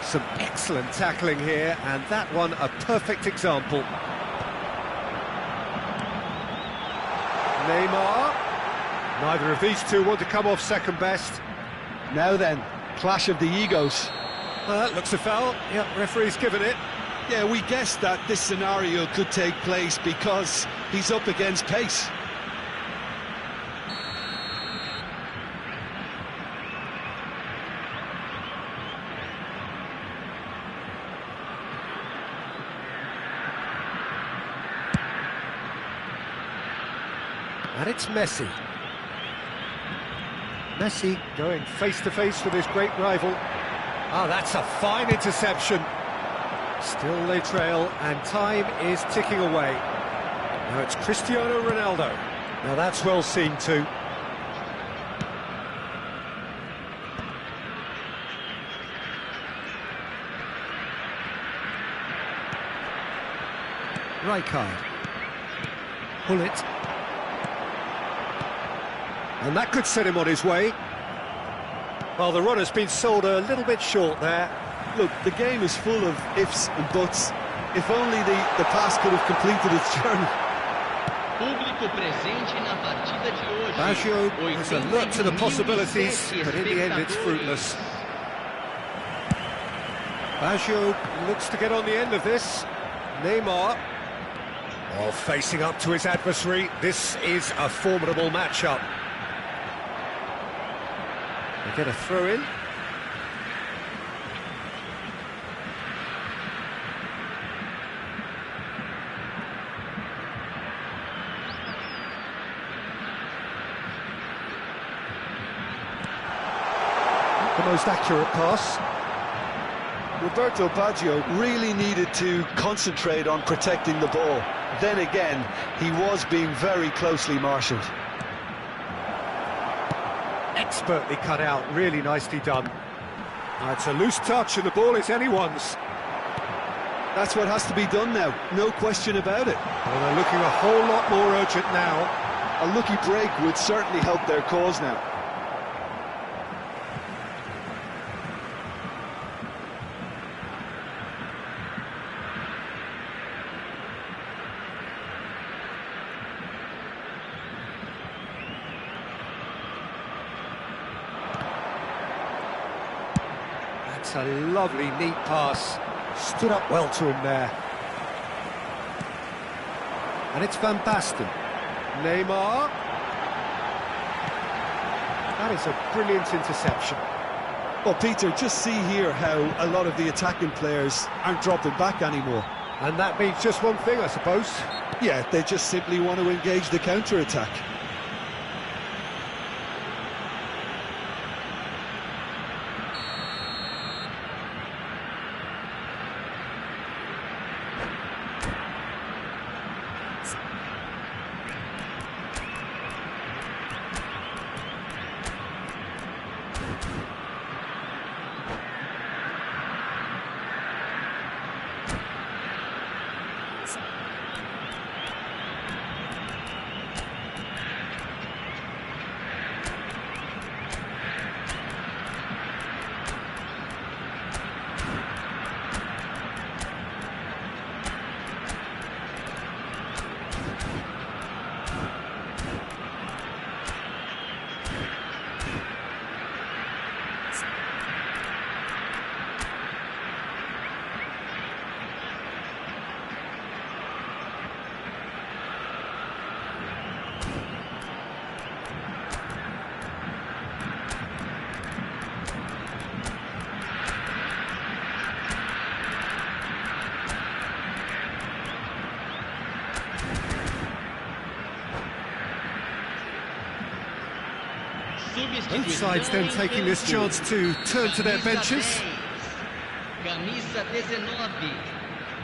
Some excellent tackling here, and that one a perfect example. Neymar. Neither of these two want to come off second best. Now then, clash of the egos. That looks a foul. Yep, referee's given it. Yeah, we guessed that this scenario could take place because he's up against pace. And it's Messi. Messi going face-to-face with his great rival. Ah, that's a fine interception. Still they trail, and time is ticking away. Now it's Cristiano Ronaldo. Now that's well seen too. Rijkaard. Pull it. And that could set him on his way. Well, the run has been sold a little bit short there. Look, the game is full of ifs and buts. If only the pass could have completed its journey. Público presente na partida de hoje. Baggio has alert to the possibilities, but in the end it's fruitless. Baggio looks to get on the end of this. Neymar. Oh, facing up to his adversary. This is a formidable matchup. They get a throw in. The most accurate pass. Roberto Baggio really needed to concentrate on protecting the ball. Then again, he was being very closely marshalled. Expertly cut out, really nicely done. It's a loose touch and the ball is anyone's. That's what has to be done now, no question about it. Well, they're looking a whole lot more urgent now. A lucky break would certainly help their cause now. That's a lovely, neat pass. Stood up well to him there. And it's Van Basten. Neymar. That is a brilliant interception. Well, Peter, just see here how a lot of the attacking players aren't dropping back anymore. And that means just one thing, I suppose. Yeah, they just simply want to engage the counter-attack. Both sides then taking this chance to turn to their benches. Camisa 19,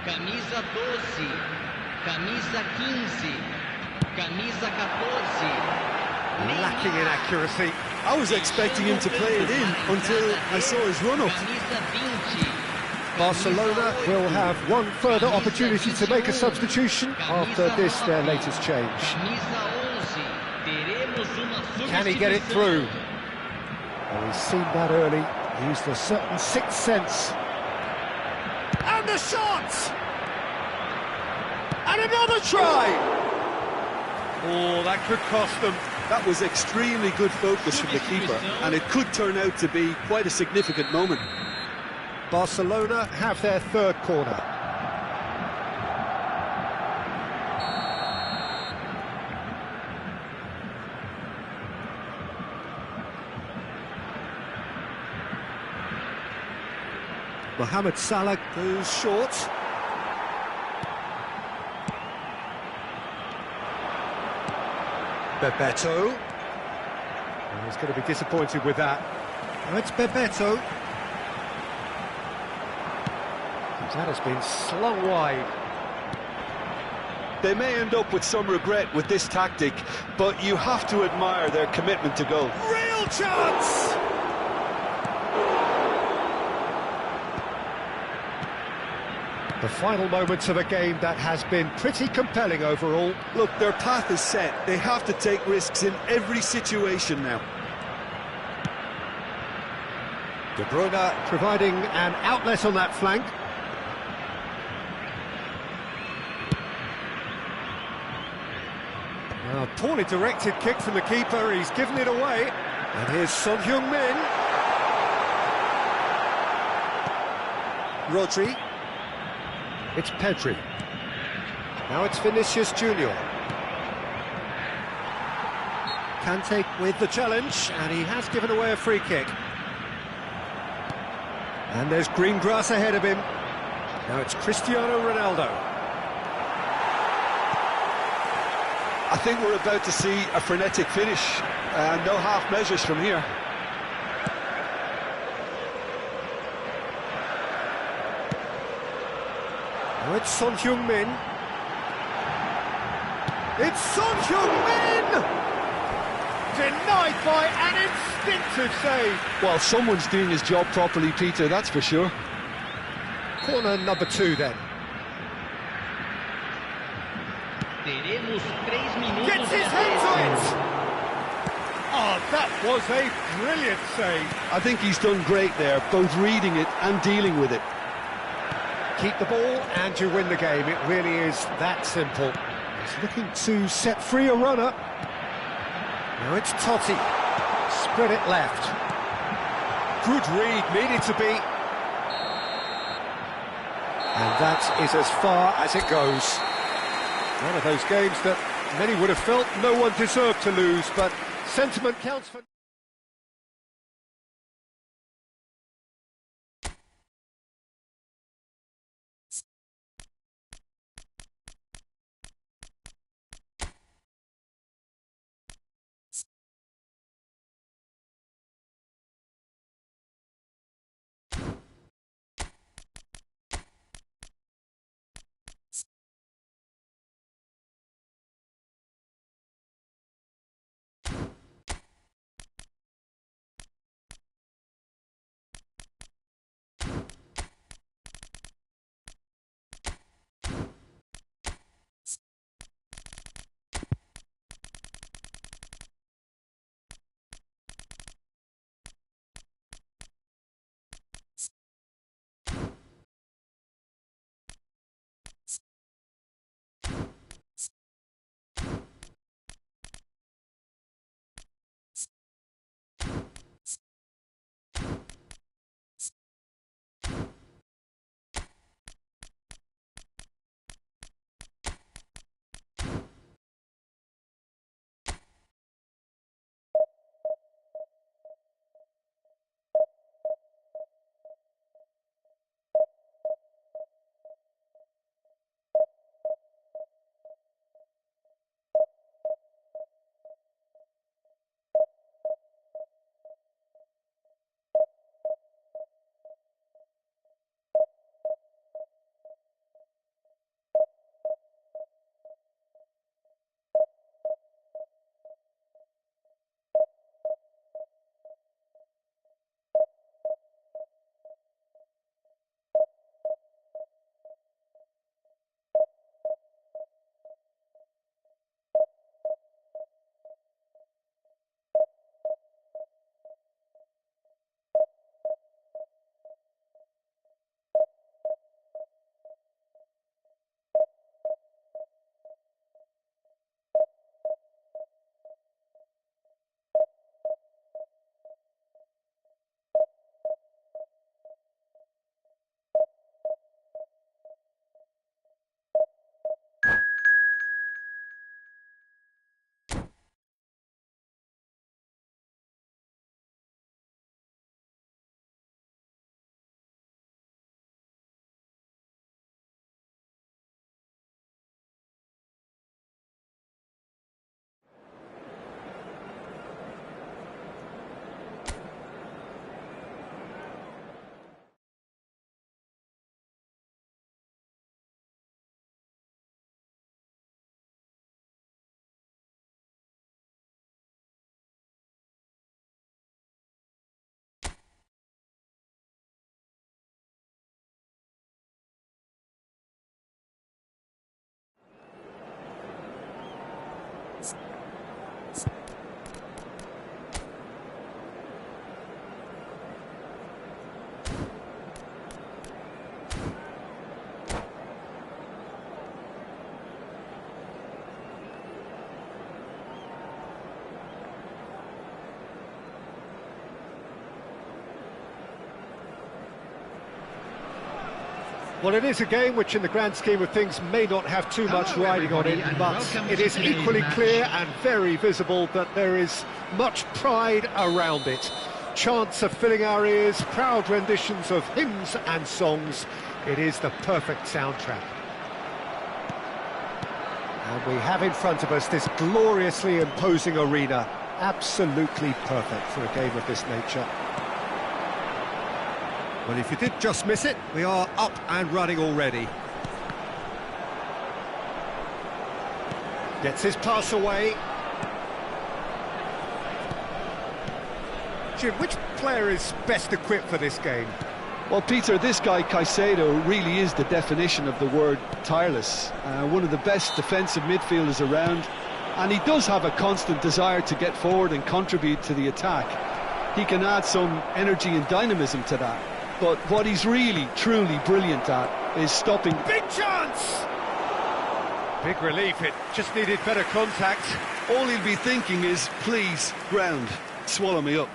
camisa 12, camisa 15, camisa 14. Lacking in accuracy. I was expecting him to play it in until I saw his run-up. Barcelona will have one further opportunity to make a substitution after this, their latest change. Can he get it through? Well, he's seen that early, used a certain sixth sense. And the shot! And another try! Oh, that could cost them. That was extremely good focus from the keeper, and it could turn out to be quite a significant moment. Barcelona have their third corner. Mohamed Salah goes short. Bebeto. Oh, he's going to be disappointed with that. Oh, it's Bebeto. That has been slung wide. They may end up with some regret with this tactic, but you have to admire their commitment to goal. Real chance! The final moments of a game that has been pretty compelling overall. Look, their path is set. They have to take risks in every situation now. De Bruyne providing an outlet on that flank. A poorly directed kick from the keeper, he's given it away. And here's Son Heung-min. Rodri. It's Pedri. Now it's Vinicius Junior. Kante with the challenge, and he has given away a free kick. And there's green grass ahead of him. Now it's Cristiano Ronaldo. I think we're about to see a frenetic finish, and no half measures from here. Now it's Son Heung-min. It's Son Heung-min! Denied by an instinctive save. Well, someone's doing his job properly, Peter, that's for sure. Corner number 2 then. Teremos 3 minutos. Gets his head to it! Oh, that was a brilliant save. I think he's done great there, both reading it and dealing with it. Keep the ball and you win the game. It really is that simple. He's looking to set free a runner. Now it's Totti. Spread it left. Good read, needed to be. And that is as far as it goes. One of those games that many would have felt no one deserved to lose, but sentiment counts for... Well, it is a game which in the grand scheme of things may not have too much riding on it, but it is equally clear and very visible that there is much pride around it. Chants are filling our ears, proud renditions of hymns and songs. It is the perfect soundtrack. And we have in front of us this gloriously imposing arena. Absolutely perfect for a game of this nature. Well, if you did just miss it, we are up and running already. Gets his pass away. Jim, which player is best equipped for this game? Well, Peter, this guy Caicedo really is the definition of the word tireless. One of the best defensive midfielders around, and he does have a constant desire to get forward and contribute to the attack. He can add some energy and dynamism to that. But what he's really, truly brilliant at is stopping... Big chance! Big relief, it just needed better contact. All he'll be thinking is, please, ground, swallow me up.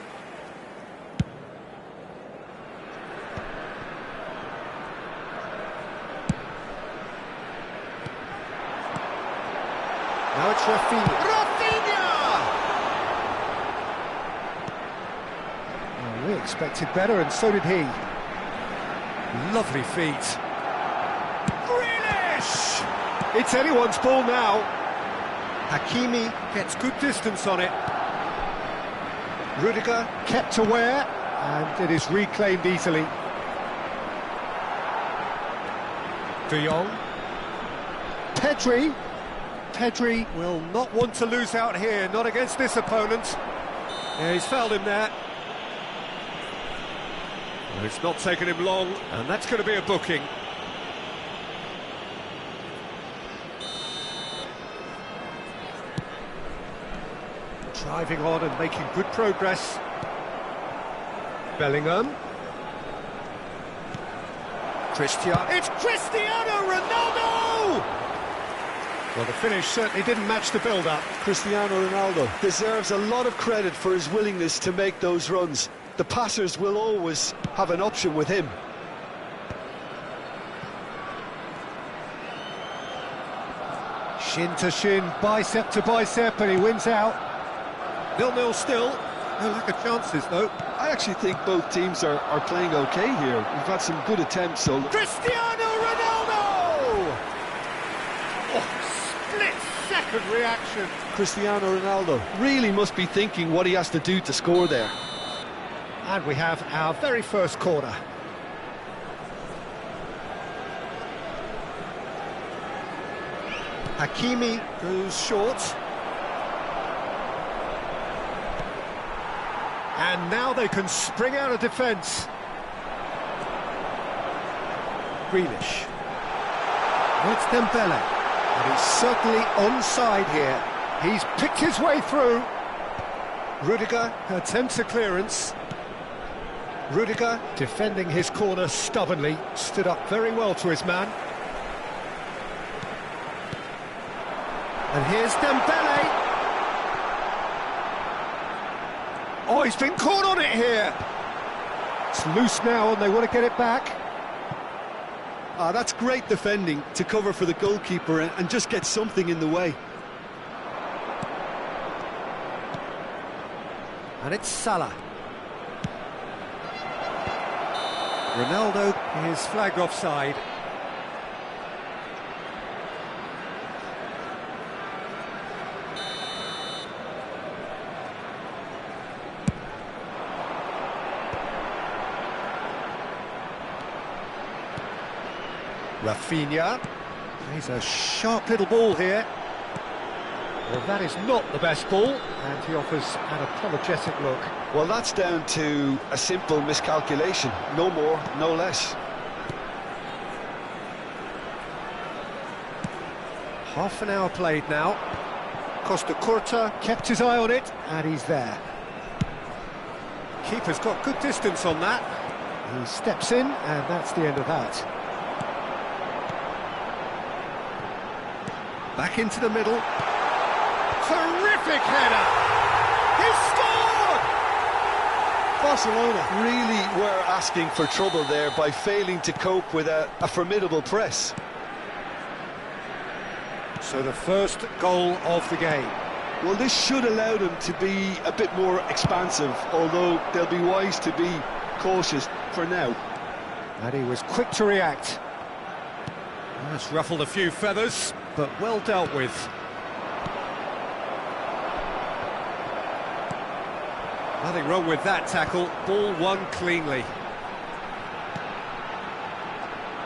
Now it's Rafinha. Well, we expected better, and so did he. Lovely feet. Grealish! It's anyone's ball now. Hakimi gets good distance on it. Rudiger kept aware, and it is reclaimed easily. De Jong. Pedri will not want to lose out here, not against this opponent. Yeah, he's fouled him there. Well, it's not taken him long, and that's going to be a booking. Driving on and making good progress. Bellingham. It's Cristiano Ronaldo! Well, the finish certainly didn't match the build-up. Cristiano Ronaldo deserves a lot of credit for his willingness to make those runs. The passers will always have an option with him. Shin to shin, bicep to bicep, and he wins out. 0-0 still. No lack of chances, though. I actually think both teams are playing okay here. We've had some good attempts, so... Cristiano Ronaldo! Split-second reaction. Cristiano Ronaldo really must be thinking what he has to do to score there. And we have our very first corner. Hakimi goes short. And now they can spring out of defence. Grealish. It's Dembele. And he's certainly onside here. He's picked his way through. Rudiger attempts a clearance. Rudiger defending his corner stubbornly. Stood up very well to his man. And here's Dembele. Oh, he's been caught on it here. It's loose now and they want to get it back. That's great defending to cover for the goalkeeper and just get something in the way. And it's Salah. Ronaldo is flagged offside. Rafinha. He's a sharp little ball here. Well, that is not the best ball, and he offers an apologetic look. Well, that's down to a simple miscalculation. No more, no less. Half an hour played now. Costa Curta kept his eye on it, and he's there. Keeper's got good distance on that. He steps in, and that's the end of that. Back into the middle. Terrific header! He's scored! Barcelona really were asking for trouble there by failing to cope with a formidable press. So the first goal of the game. Well, this should allow them to be a bit more expansive, although they'll be wise to be cautious for now. And he was quick to react. That's ruffled a few feathers, but well dealt with. Nothing wrong with that tackle. Ball won cleanly.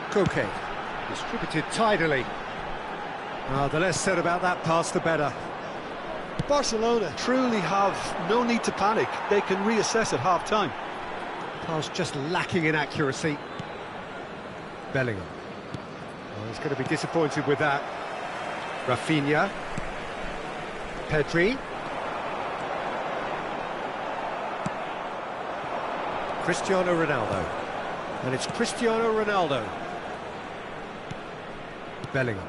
Koke, distributed tidily. The less said about that pass, the better. Barcelona truly have no need to panic. They can reassess at half-time. Pass just lacking in accuracy. Bellingham. Oh, he's going to be disappointed with that. Rafinha. Pedri. Cristiano Ronaldo. And it's Cristiano Ronaldo. Bellingham.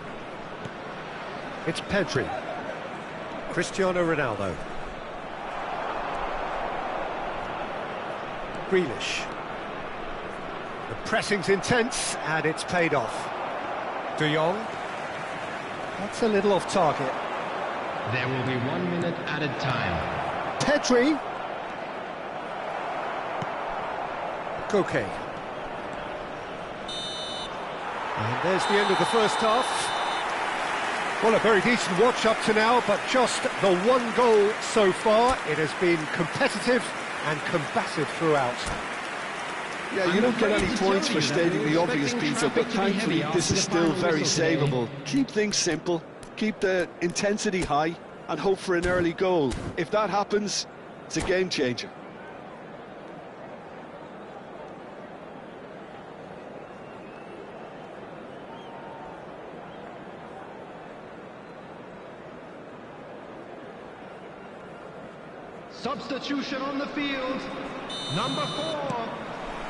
It's Pedri. Cristiano Ronaldo. Grealish. The pressing's intense, and it's paid off. De Jong. That's a little off target. There will be 1 minute added time. Pedri. Koke. And there's the end of the first half. Well, a very decent watch up to now, but just the one goal so far. It has been competitive and combative throughout. Yeah, you don't get any points for stating the obvious, Peter, but thankfully this is still very savable. Keep things simple, keep the intensity high, and hope for an early goal. If that happens, it's a game changer. Substitution on the field. Number 4.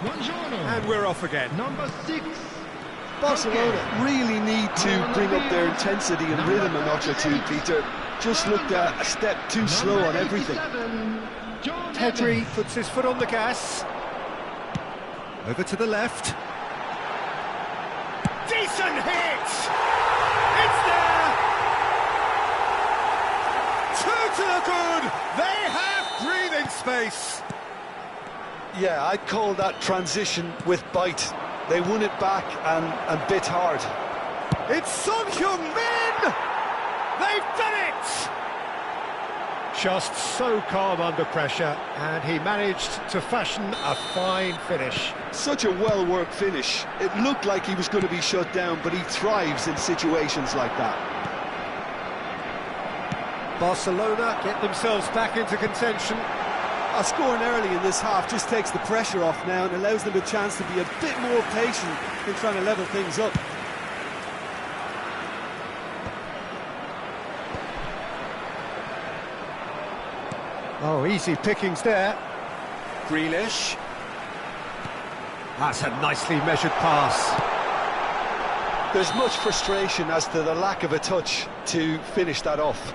Buongiorno. And we're off again. Number 6. Barcelona really need to bring up their intensity and rhythm a notch or two, Peter. Just looked a step too slow on everything. Pedri puts his foot on the gas. Over to the left. Decent hit! It's there! Two to the good! They have breathing space! Yeah, I'd call that transition with bite. They won it back and bit hard. It's Son Heung-min! They've done it! Just so calm under pressure, and he managed to fashion a fine finish. Such a well-worked finish. It looked like he was going to be shut down, but he thrives in situations like that. Barcelona get themselves back into contention. Scoring early in this half just takes the pressure off now and allows them a chance to be a bit more patient in trying to level things up. Oh, easy pickings there. Grealish. That's a nicely measured pass. There's much frustration as to the lack of a touch to finish that off.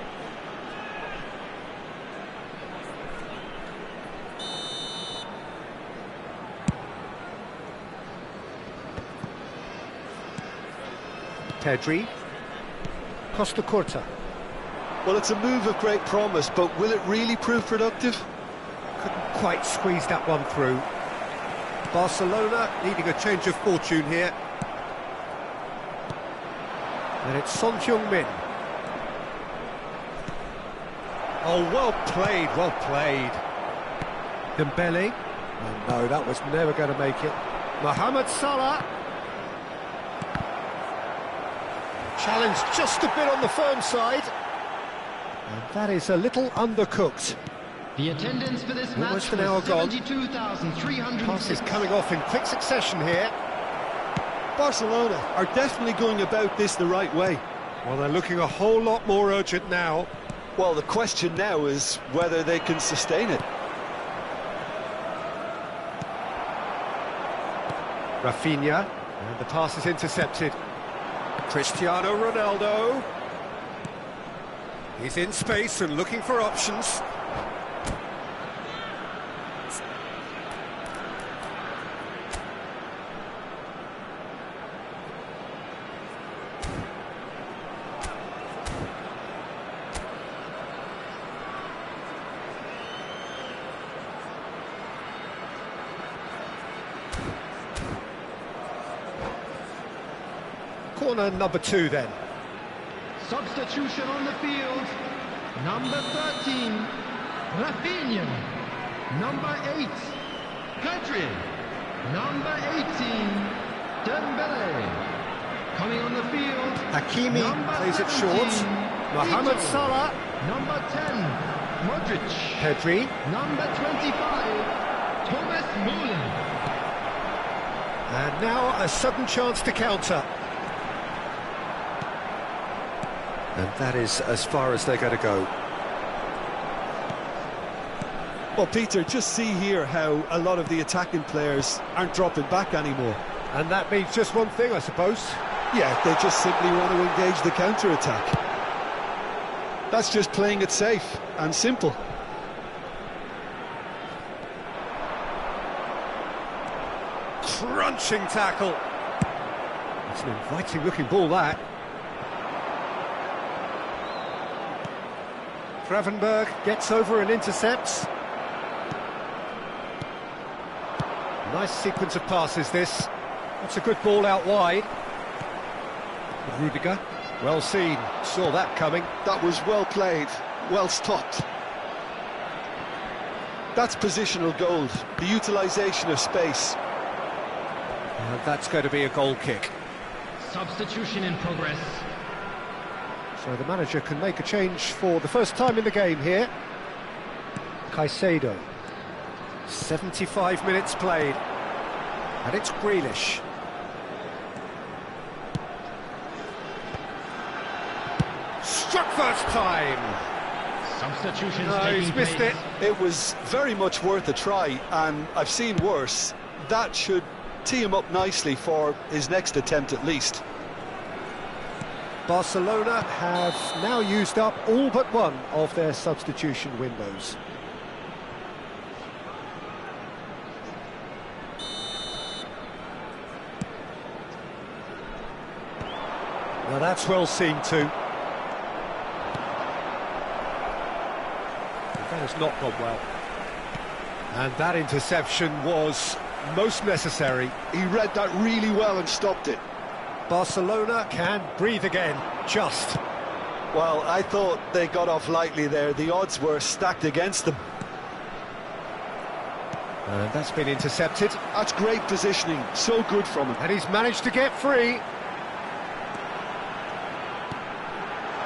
Pedri. Costa Curta. Well, it's a move of great promise, but will it really prove productive? Couldn't quite squeeze that one through. Barcelona needing a change of fortune here. And it's Son Heung-min. Oh, well played, well played. Dembele. Oh, no, that was never going to make it. Mohamed Salah. Challenge just a bit on the firm side. And that is a little undercooked. The attendance for this match Almost an hour gone. 72,300. Passes coming off in quick succession here. Barcelona are definitely going about this the right way. Well, they're looking a whole lot more urgent now. Well, the question now is whether they can sustain it. Rafinha, and the pass is intercepted. Cristiano Ronaldo. He's in space and looking for options. corner number 2 then. Substitution on the field. Number 13, Rafinha. Number 8, Pedri. Number 18, Dembele. Coming on the field, Hakimi number plays it 17, short. Mohamed Ito. Salah. Number 10, Modric. Pedri. Number 25, Thomas Muller. And now a sudden chance to counter. And that is as far as they're going to go. Well, Peter, just see here how a lot of the attacking players aren't dropping back anymore. And that means just one thing, I suppose. Yeah, they just simply want to engage the counter-attack. That's just playing it safe and simple. Crunching tackle. It's an inviting looking ball, that. Gravenberg gets over and intercepts. Nice sequence of passes, this. That's a good ball out wide. Rudiger, well seen, saw that coming. That was well played, well stopped. That's positional gold, the utilisation of space. And that's going to be a goal kick. Substitution in progress. So the manager can make a change for the first time in the game here. Caicedo. 75 minutes played. And it's Grealish. Struck first time. Substitutions No, taking he's missed place. it. It was very much worth a try, and I've seen worse. That should tee him up nicely for his next attempt at least. Barcelona have now used up all but one of their substitution windows. Now that's well seen too. That has not gone well. And that interception was most necessary. He read that really well and stopped it. Barcelona can breathe again, just. Well, I thought they got off lightly there. The odds were stacked against them. And that's been intercepted. That's great positioning, so good from him. And he's managed to get free.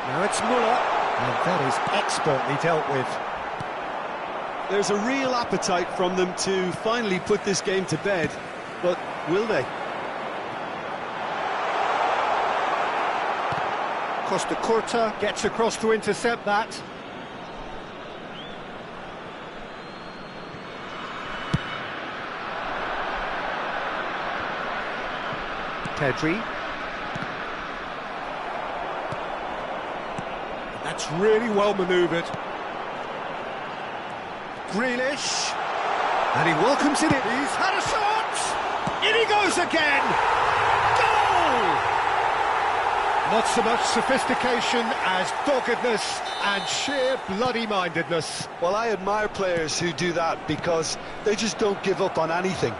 Now it's Muller. And that is expertly dealt with. There's a real appetite from them to finally put this game to bed, but will they? Costa Curta gets across to intercept that. Pedri. That's really well manoeuvred. Grealish. And he welcomes it in. He's had a shot! In he goes again! Goal! Not so much sophistication as doggedness and sheer bloody-mindedness. Well, I admire players who do that because they just don't give up on anything.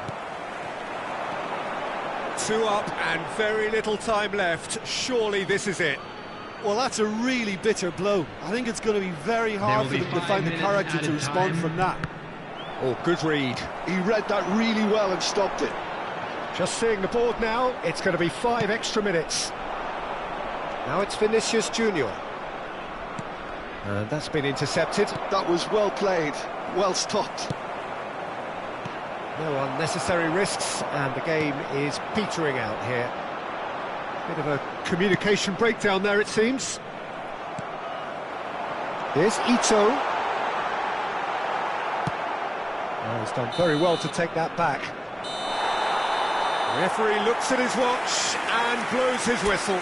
2 up and very little time left. Surely this is it. Well, that's a really bitter blow. I think it's going to be very hard for them to find the character to respond from that. Oh, good read. He read that really well and stopped it. Just seeing the board now, it's going to be 5 extra minutes. Now it's Vinicius Junior. And that's been intercepted. That was well played, well stopped. No unnecessary risks, and the game is petering out here. Bit of a communication breakdown there, it seems. Here's Ito. Oh, he's done very well to take that back. The referee looks at his watch and blows his whistle.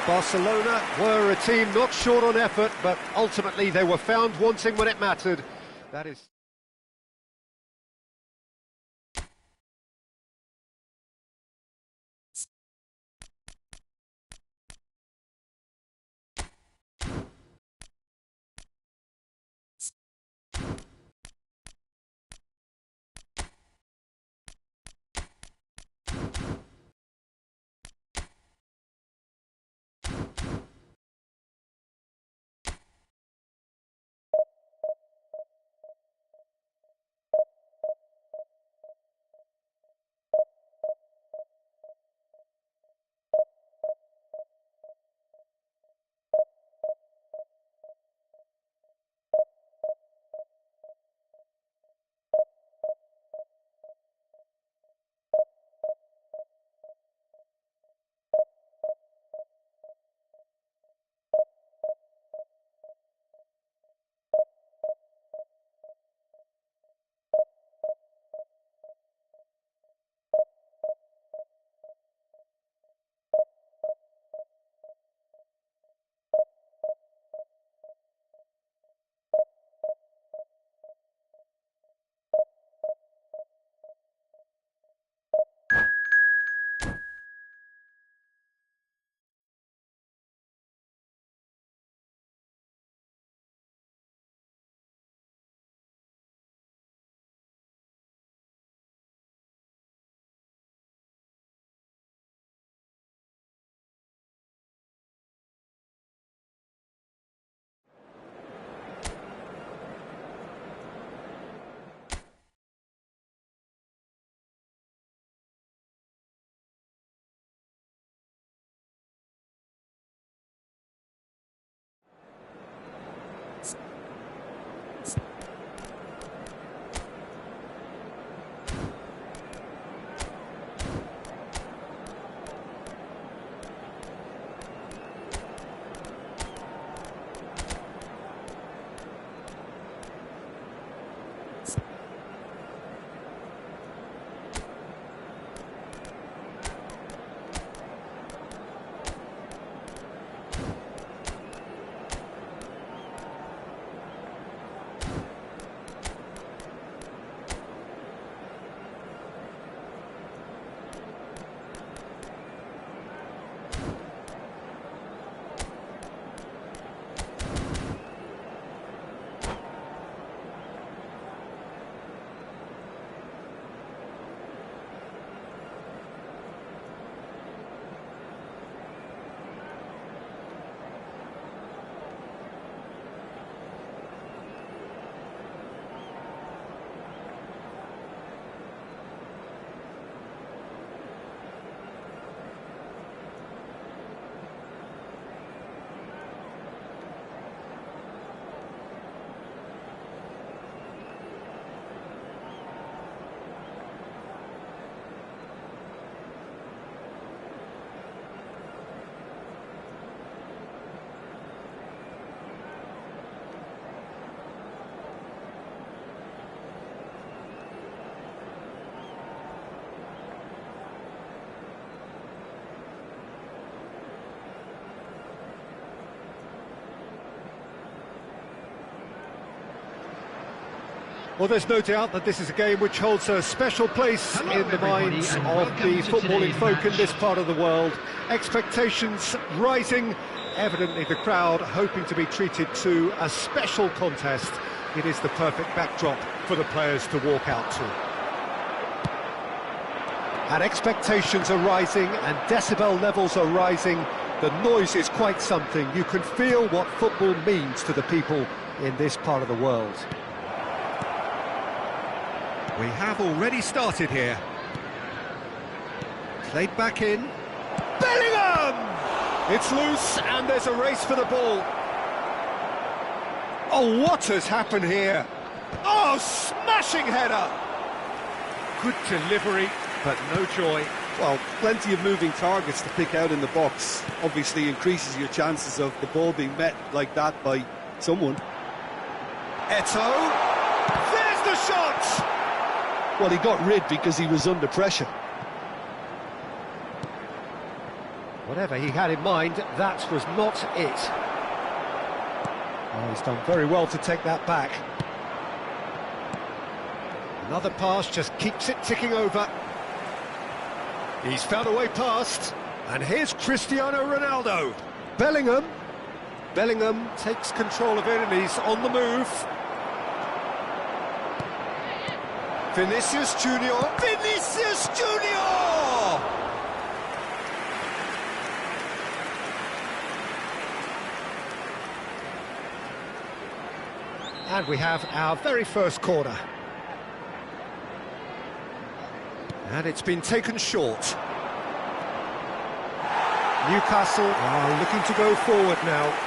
Barcelona were a team not short on effort, but ultimately they were found wanting when it mattered. That is... Well, there's no doubt that this is a game which holds a special place Hello, in the everybody, minds and of welcome the to footballing today's folk in match. this part of the world. Expectations rising, evidently the crowd hoping to be treated to a special contest. It is the perfect backdrop for the players to walk out to. And expectations are rising and decibel levels are rising. The noise is quite something. You can feel what football means to the people in this part of the world. We have already started here. Played back in. Bellingham! It's loose and there's a race for the ball. Oh, what has happened here? Oh, smashing header! Good delivery, but no joy. Well, plenty of moving targets to pick out in the box. Obviously increases your chances of the ball being met like that by someone. Eto'o! There's the shot! Well, he got rid because he was under pressure. Whatever he had in mind, that was not it. Oh, he's done very well to take that back. Another pass just keeps it ticking over. He's found a way past. And here's Cristiano Ronaldo. Bellingham takes control of it and he's on the move. Vinicius Junior. Vinicius Junior! And we have our very first corner. And it's been taken short. Newcastle are looking to go forward now.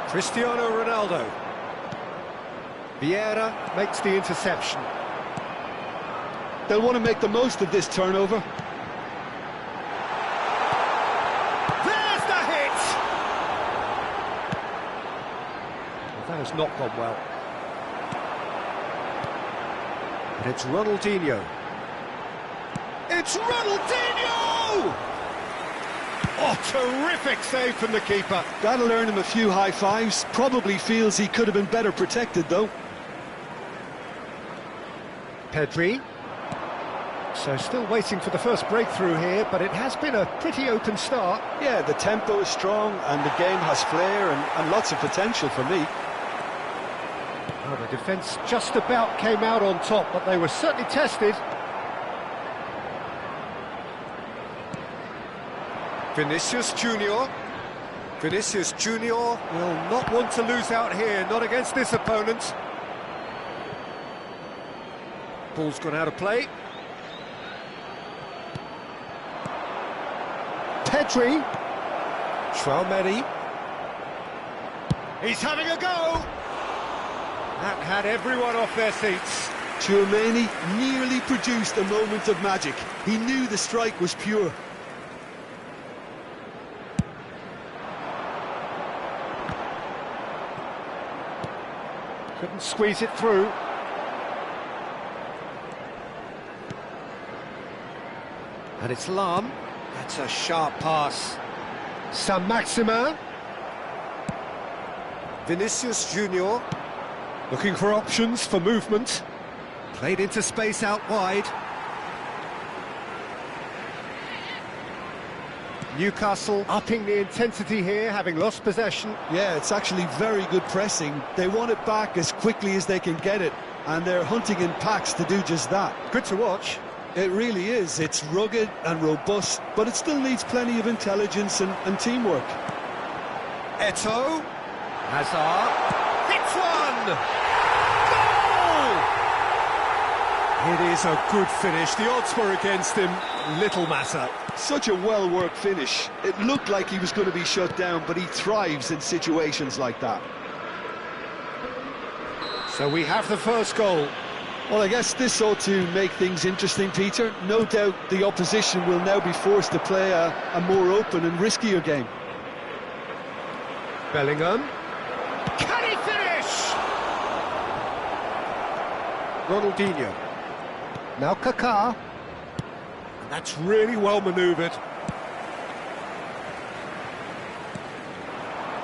Cristiano Ronaldo. Vieira makes the interception. They'll want to make the most of this turnover. There's the hit! Well, that has not gone well. And it's Ronaldinho. It's Ronaldinho! Oh, terrific save from the keeper. That'll earn him a few high fives. Probably feels he could have been better protected, though. Pedri. So still waiting for the first breakthrough here, but it has been a pretty open start. Yeah, the tempo is strong and the game has flair and lots of potential for me. Oh, the defence just about came out on top, but they were certainly tested. Vinicius Junior. Vinicius Junior will not want to lose out here, not against this opponent. Ball's gone out of play. Pedri. Traoré. He's having a go. That had everyone off their seats. Traoré nearly produced a moment of magic. He knew the strike was pure. Couldn't squeeze it through. And it's Lam. That's a sharp pass. Saint-Maximin. Vinicius Junior. Looking for options for movement. Played into space out wide. Newcastle upping the intensity here, having lost possession. Yeah, it's actually very good pressing. They want it back as quickly as they can get it, and they're hunting in packs to do just that. Good to watch. It really is. It's rugged and robust, but it still needs plenty of intelligence and teamwork. Eto'o. Hazard. Hits one! Goal! It is a good finish. The odds were against him. Little matter. Such a well-worked finish. It looked like he was going to be shut down, but he thrives in situations like that. So we have the first goal. Well, I guess this ought to make things interesting, Peter. No doubt the opposition will now be forced to play a more open and riskier game. Bellingham. Can he finish? Ronaldinho. Now Kaká. That's really well manoeuvred.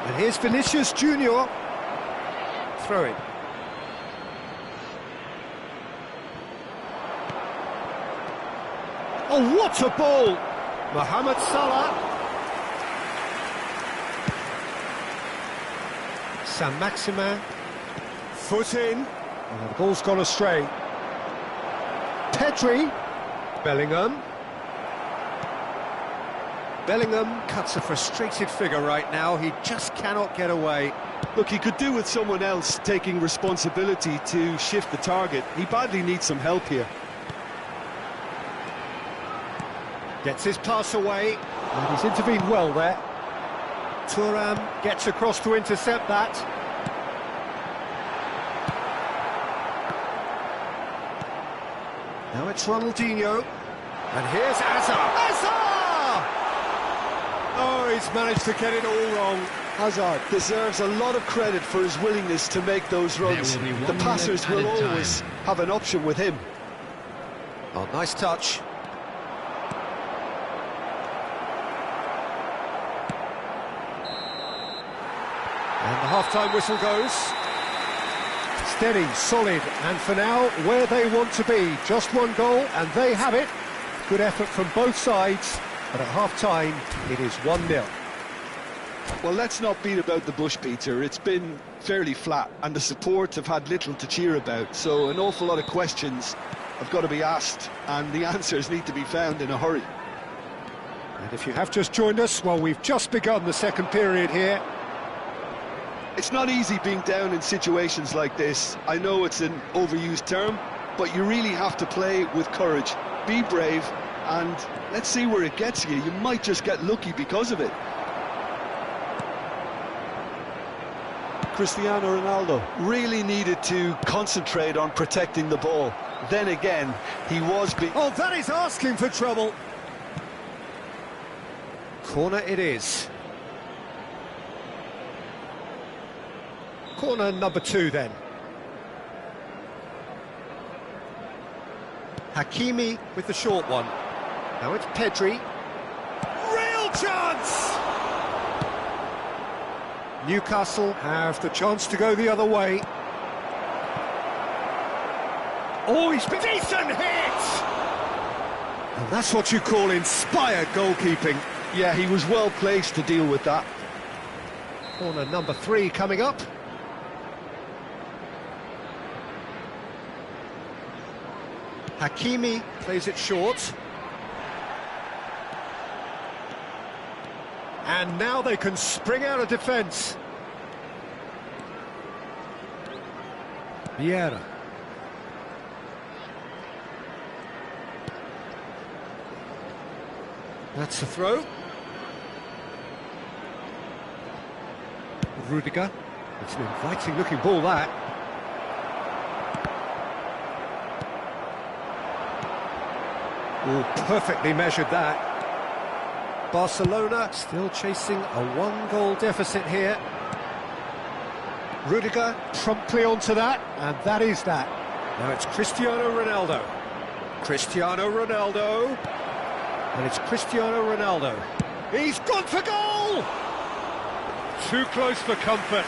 And here's Vinicius Junior. Throw in. Oh, what a ball! Mohamed Salah. Saint-Maximin. Foot in. And the ball's gone astray. Pedri. Bellingham. Bellingham cuts a frustrated figure right now. He just cannot get away. Look, he could do with someone else taking responsibility to shift the target. He badly needs some help here. Gets his pass away. And he's intervened well there. Thuram gets across to intercept that. Now it's Ronaldinho. And here's Hazard. Oh, he's managed to get it all wrong. Hazard deserves a lot of credit for his willingness to make those runs. The passers will always have an option with him. Oh, nice touch. And the half-time whistle goes. Steady, solid, and for now, where they want to be. Just one goal, and they have it. Good effort from both sides, but at half-time, it is 1-0. Well, let's not beat about the bush, Peter. It's been fairly flat, and the support have had little to cheer about, so an awful lot of questions have got to be asked, and the answers need to be found in a hurry. And if you have just joined us, well, we've just begun the second period here. It's not easy being down in situations like this. I know it's an overused term, but you really have to play with courage. Be brave, and let's see where it gets you. You might just get lucky because of it. Cristiano Ronaldo Really needed to concentrate on protecting the ball. Then again, he was being... Oh, that is asking for trouble. Corner it is. Corner number 2 then. Hakimi with the short one. Now it's Pedri. Real chance! Newcastle have the chance to go the other way. Oh, he's been... Decent hit! And that's what you call inspired goalkeeping. Yeah, he was well placed to deal with that. Corner number 3 coming up. Hakimi plays it short. And now they can spring out of defence. Vieira. That's a throw. Rudiger. It's an inviting looking ball, that. Oh, perfectly measured that. Barcelona still chasing a 1-goal deficit here. Rudiger promptly onto that, and that is that. Now it's Cristiano Ronaldo. Cristiano Ronaldo. And it's Cristiano Ronaldo. He's gone for goal! Too close for comfort.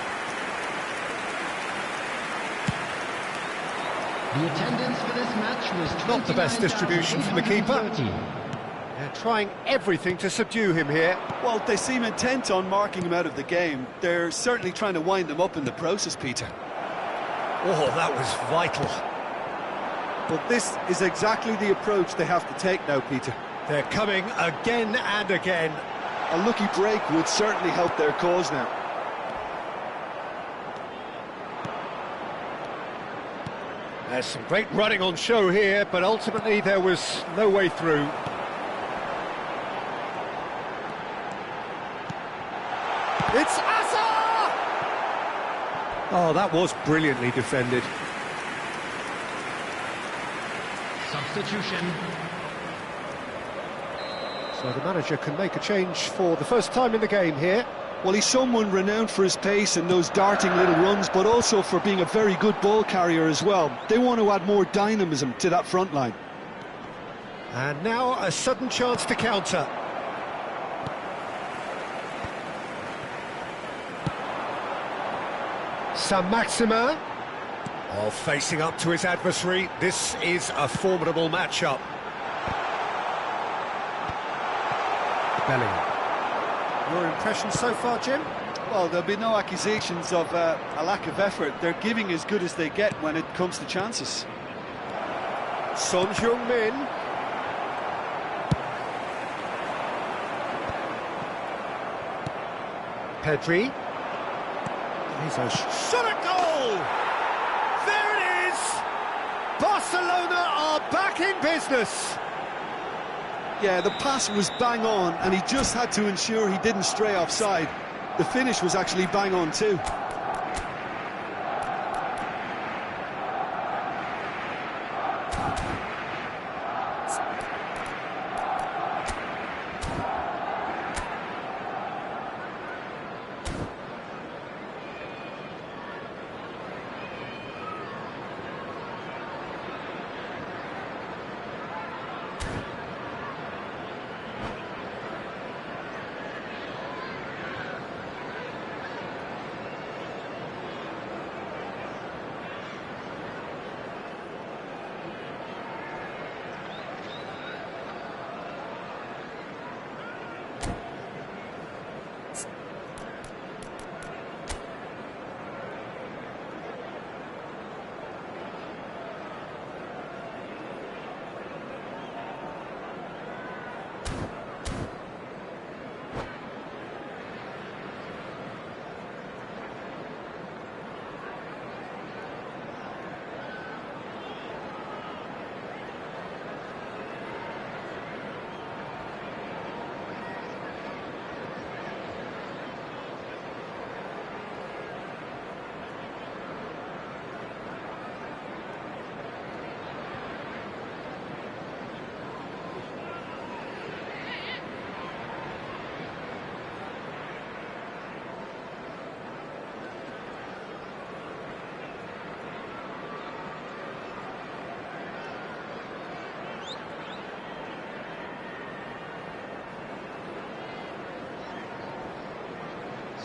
The attendance for this match was Not the best distribution from the keeper. They're trying everything to subdue him here. Well, they seem intent on marking him out of the game. They're certainly trying to wind him up in the process, Peter. Oh, that was vital. But this is exactly the approach they have to take now, Peter. They're coming again and again. A lucky break would certainly help their cause now. There's some great running on show here, but ultimately there was no way through. It's Asa! Oh, that was brilliantly defended. substitution. So the manager can make a change for the first time in the game here. Well, he's someone renowned for his pace and those darting little runs, but also for being a very good ball carrier as well. They want to add more dynamism to that front line. And now a sudden chance to counter. Saint-Maximin. Oh, facing up to his adversary. This is a formidable matchup. Bellingham. Your impression so far, Jim? Well, there'll be no accusations of a lack of effort. They're giving as good as they get when it comes to chances. Son Heung-min. Pedri. He's a shot at goal! There it is! Barcelona are back in business! Yeah, the pass was bang on, and he just had to ensure he didn't stray offside. The finish was actually bang on too.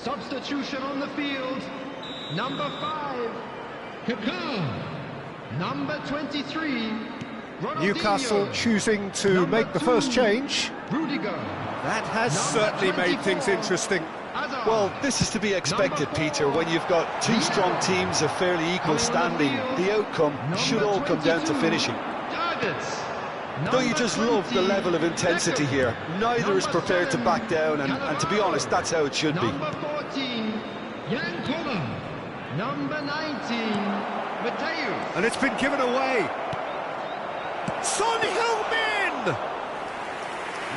Substitution on the field. Number 5, Kaká. Number 23, Ronaldinho. Newcastle choosing to make the first change. Rudiger. That has certainly made things interesting. Hazard. Well, this is to be expected, Peter, when you've got two strong teams of fairly equal standing. The outcome should all come down to finishing. Targets. Don't you just love the level of intensity here? Neither is prepared to back down, and to be honest, that's how it should be. Number 14, Jan Koller. Number 19, Mateus. And it's been given away. Son Heung-min!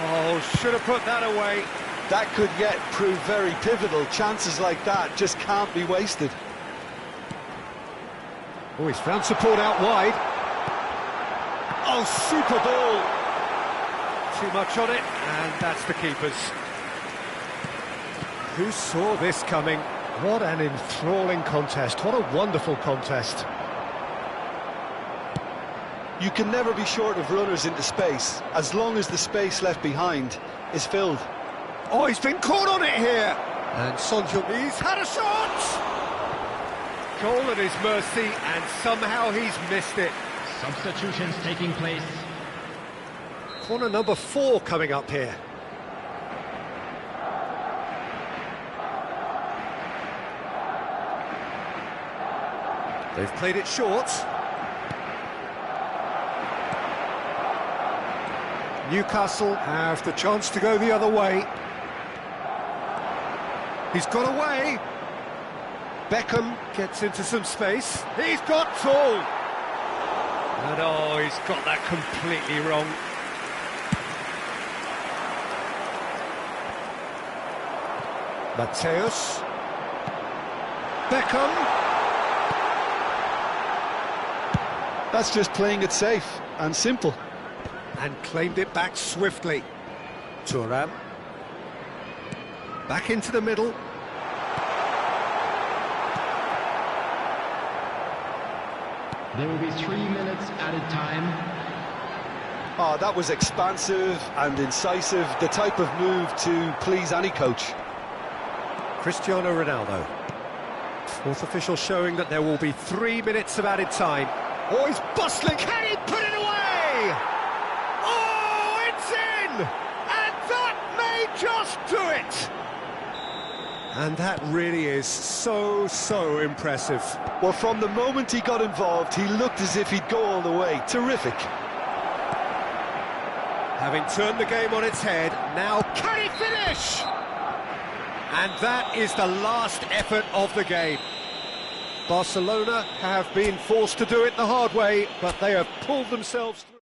Oh, should have put that away. That could yet prove very pivotal. Chances like that just can't be wasted. Oh, he's found support out wide. Oh, super ball. Too much on it, and that's the keeper's. Who saw this coming? What an enthralling contest. What a wonderful contest. You can never be short of runners into space, as long as the space left behind is filled. Oh, he's been caught on it here. And Son Heung-min, he's had a shot! Goal at his mercy, and somehow he's missed it. Substitutions taking place. Corner number 4 coming up here. They've played it short. Newcastle have the chance to go the other way. He's got away. Beckham gets into some space. He's got tall. And oh, he's got that completely wrong. Mateus. Beckham. That's just playing it safe and simple. And claimed it back swiftly. Thuram. Back into the middle. There will be 3 minutes added time. Oh, that was expansive and incisive, the type of move to please any coach. Cristiano Ronaldo. Fourth official showing that there will be 3 minutes of added time. Oh, he's bustling. Can he put it away? Oh, it's in! And that may just do it! And that really is so impressive. Well, from the moment he got involved, he looked as if he'd go all the way. Terrific. Having turned the game on its head, now can he finish? And that is the last effort of the game. Barcelona have been forced to do it the hard way, but they have pulled themselves through.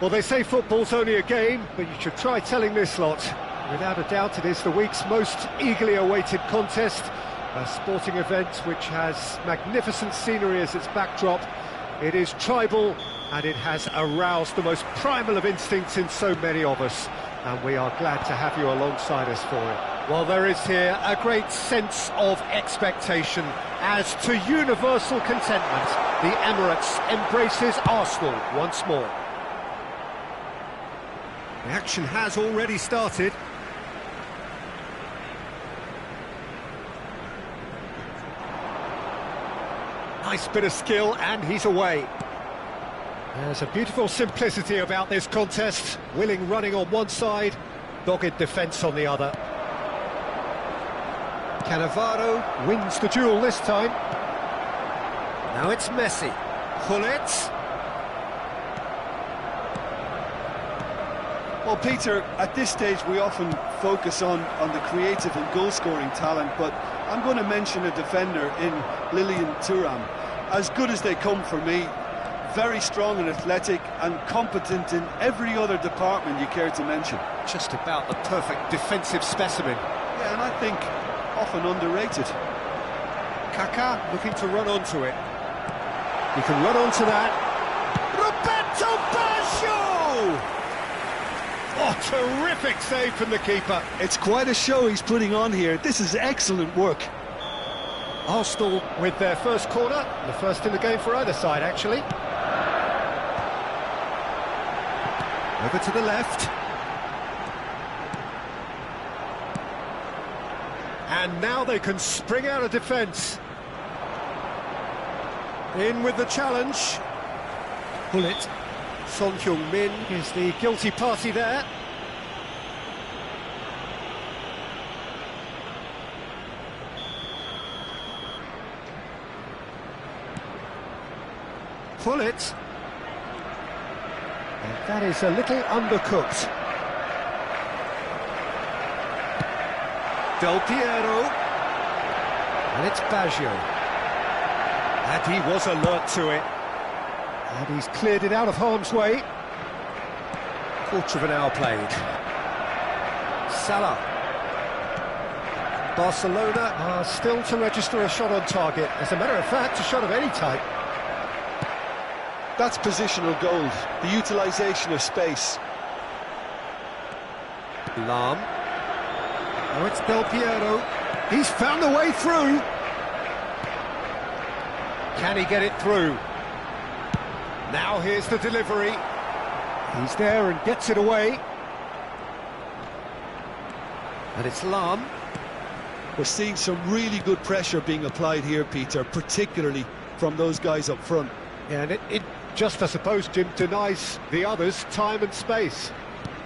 Well, they say football's only a game, but you should try telling this lot. Without a doubt, it is the week's most eagerly awaited contest, a sporting event which has magnificent scenery as its backdrop. It is tribal, and it has aroused the most primal of instincts in so many of us, and we are glad to have you alongside us for it. Well, there is here a great sense of expectation, as to universal contentment, the Emirates embraces Arsenal once more. The action has already started. Nice bit of skill, and he's away. There's a beautiful simplicity about this contest. Willing running on one side, dogged defence on the other. Cannavaro wins the duel this time. Now it's Messi. Gullit. Well, Peter, at this stage we often focus on the creative and goal-scoring talent, but I'm going to mention a defender in Lilian Thuram. As good as they come for me, very strong and athletic and competent in every other department you care to mention. Just about the perfect defensive specimen. Yeah, and I think often underrated. Kaká looking to run onto it. He can run onto that. Roberto Baggio! Oh, terrific save from the keeper. It's quite a show he's putting on here. This is excellent work. Arsenal with their first corner, the first in the game for either side, actually. Over to the left. And now they can spring out of defence. In with the challenge. Pull it. Son Heung-min is the guilty party there. Pull it. And that is a little undercooked. Del Piero. And it's Baggio. And he was alert to it. And he's cleared it out of harm's way. Quarter of an hour played. Salah. Barcelona are still to register a shot on target. As a matter of fact, a shot of any type. That's positional gold, the utilisation of space. Lahm. Oh, it's Del Piero. He's found a way through. Can he get it through? Now here's the delivery. He's there and gets it away. And it's Lahm. We're seeing some really good pressure being applied here, Peter, particularly from those guys up front. Yeah, and it just, I suppose, Jim, denies the others time and space.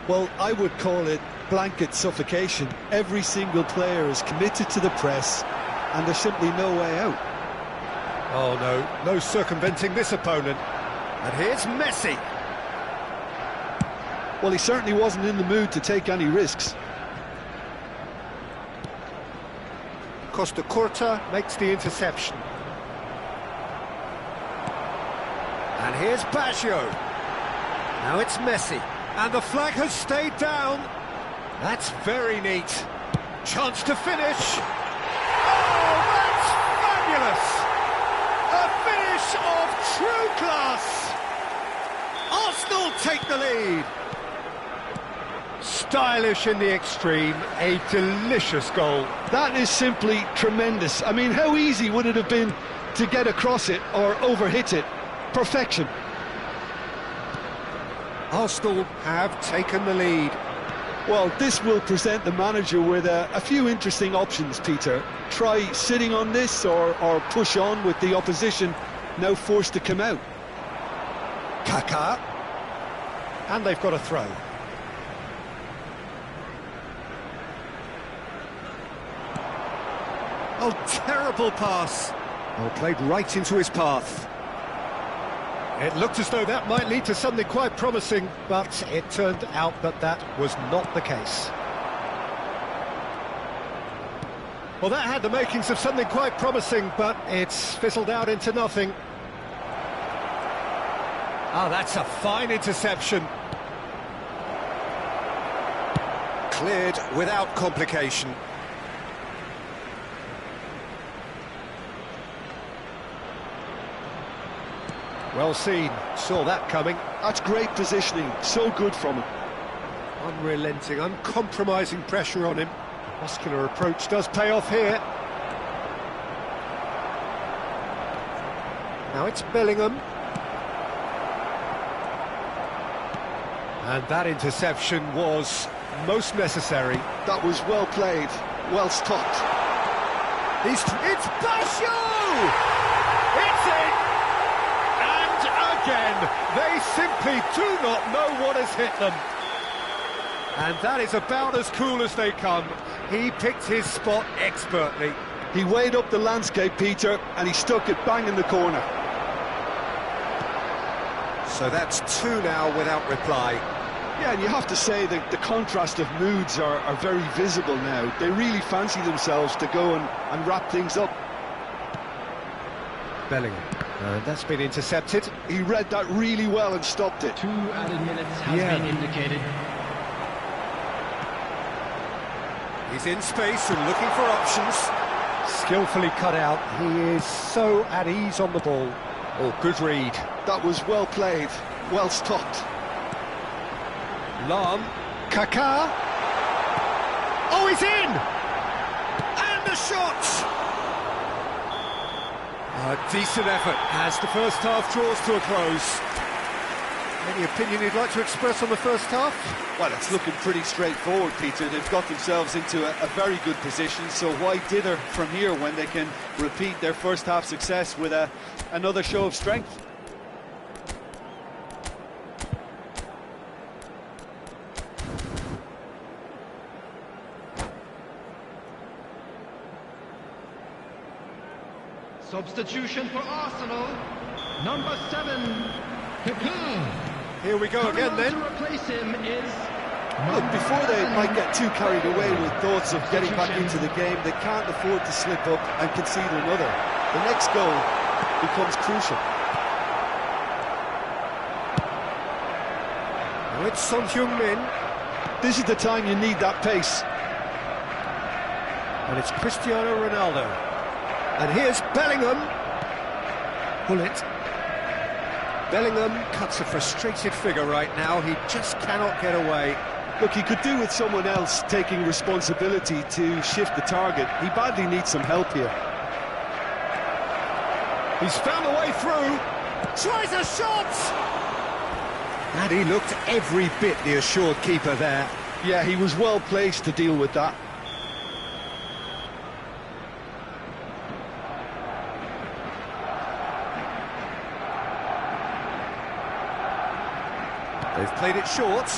Well, I would call it blanket suffocation. Every single player is committed to the press, and there's simply no way out. Oh, no circumventing this opponent. And here's Messi. Well, he certainly wasn't in the mood to take any risks. Costa Curta makes the interception. And here's Baggio. Now it's Messi. And the flag has stayed down. That's very neat. Chance to finish. Oh, that's fabulous! A finish of true class. Arsenal take the lead. Stylish in the extreme, a delicious goal. That is simply tremendous. I mean, how easy would it have been to get across it or overhit it? Perfection. Arsenal have taken the lead. Well, this will present the manager with a few interesting options, Peter. Try sitting on this or push on with the opposition now forced to come out. Kaká. And they've got a throw. Oh, terrible pass. Oh, played right into his path. It looked as though that might lead to something quite promising, but it turned out that that was not the case. Well, that had the makings of something quite promising, but it's fizzled out into nothing. Ah, that's a fine interception. Cleared without complication. Well seen, saw that coming. That's great positioning, so good from him. Unrelenting, uncompromising pressure on him. Muscular approach does pay off here. Now it's Bellingham. And that interception was most necessary. That was well played, well stopped. It's Baggio! It's in! Again, they simply do not know what has hit them. And that is about as cool as they come. He picked his spot expertly. He weighed up the landscape, Peter, and he stuck it bang in the corner. So that's two now without reply. Yeah, and you have to say that the contrast of moods are very visible now. They really fancy themselves to go and wrap things up. Bellingham. That's been intercepted. He read that really well and stopped it. 2 added minutes has been indicated. He's in space and looking for options. Skillfully cut out. He is so at ease on the ball. Oh, good read. That was well played, well stopped. Lahm. Kaká. Oh, he's in! And the shot! A decent effort as the first half draws to a close. Any opinion you'd like to express on the first half? Well, it's looking pretty straightforward, Peter. They've got themselves into a very good position, so why dither from here when they can repeat their first half success with another show of strength? Substitution for Arsenal, number 7, Pepe. Here we go again then. To replace him is... Look, before they might get too carried away with thoughts of getting back into the game, they can't afford to slip up and concede another. The next goal becomes crucial. Now it's Son Heung-min. This is the time you need that pace. And it's Cristiano Ronaldo. And here's Bellingham. Pull it. Bellingham cuts a frustrated figure right now. He just cannot get away. Look, he could do with someone else taking responsibility to shift the target. He badly needs some help here. He's found a way through. Tries a shot! And he looked every bit the assured keeper there. Yeah, he was well placed to deal with that. They've played it short.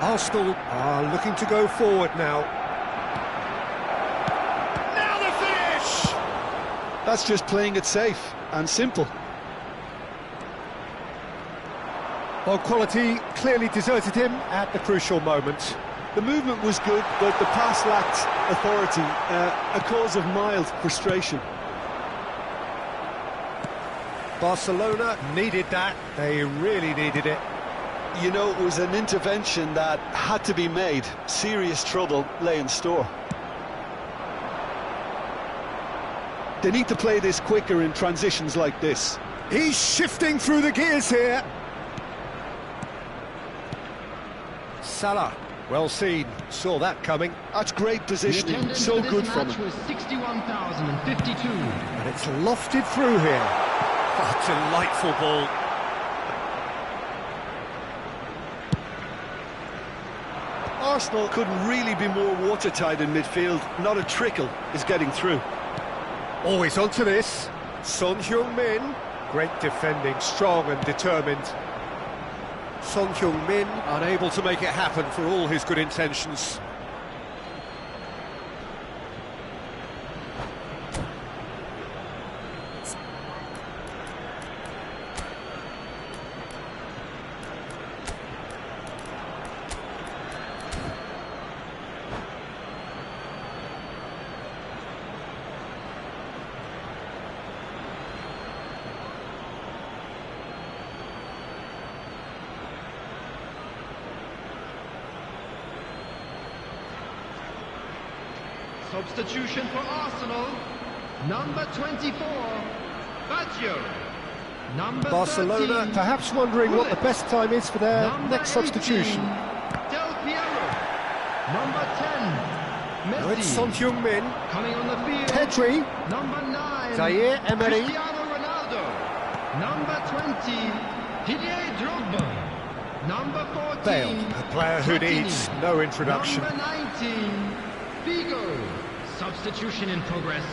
Arsenal are looking to go forward now. Now the finish! That's just playing it safe and simple. Well, quality clearly deserted him at the crucial moment. The movement was good, but the pass lacked authority, a cause of mild frustration. Barcelona needed that. They really needed it. You know, it was an intervention that had to be made. Serious trouble lay in store. They need to play this quicker in transitions like this. He's shifting through the gears here. Salah, well seen, saw that coming. That's great positioning, so good from him. Was 61,052. And it's lofted through here. Oh, delightful ball. Arsenal couldn't really be more watertight in midfield. Not a trickle is getting through. Always onto this. Son Heung-min. Great defending, strong and determined. Son Heung-min unable to make it happen for all his good intentions. Substitution for Arsenal, number 24, Baggio. Number Barcelona 13, perhaps wondering what the best time is for their number next substitution. 18, Del Piero. Number 10, Now it's Messi. Son Heung-min. Coming on the field, Pedri. number 9, Zaire Emery. Cristiano Ronaldo. Number 20, Didier Drogba. Number 14, Bale, a player who Platini. needs no introduction. Number 19, Figo. Substitution in progress.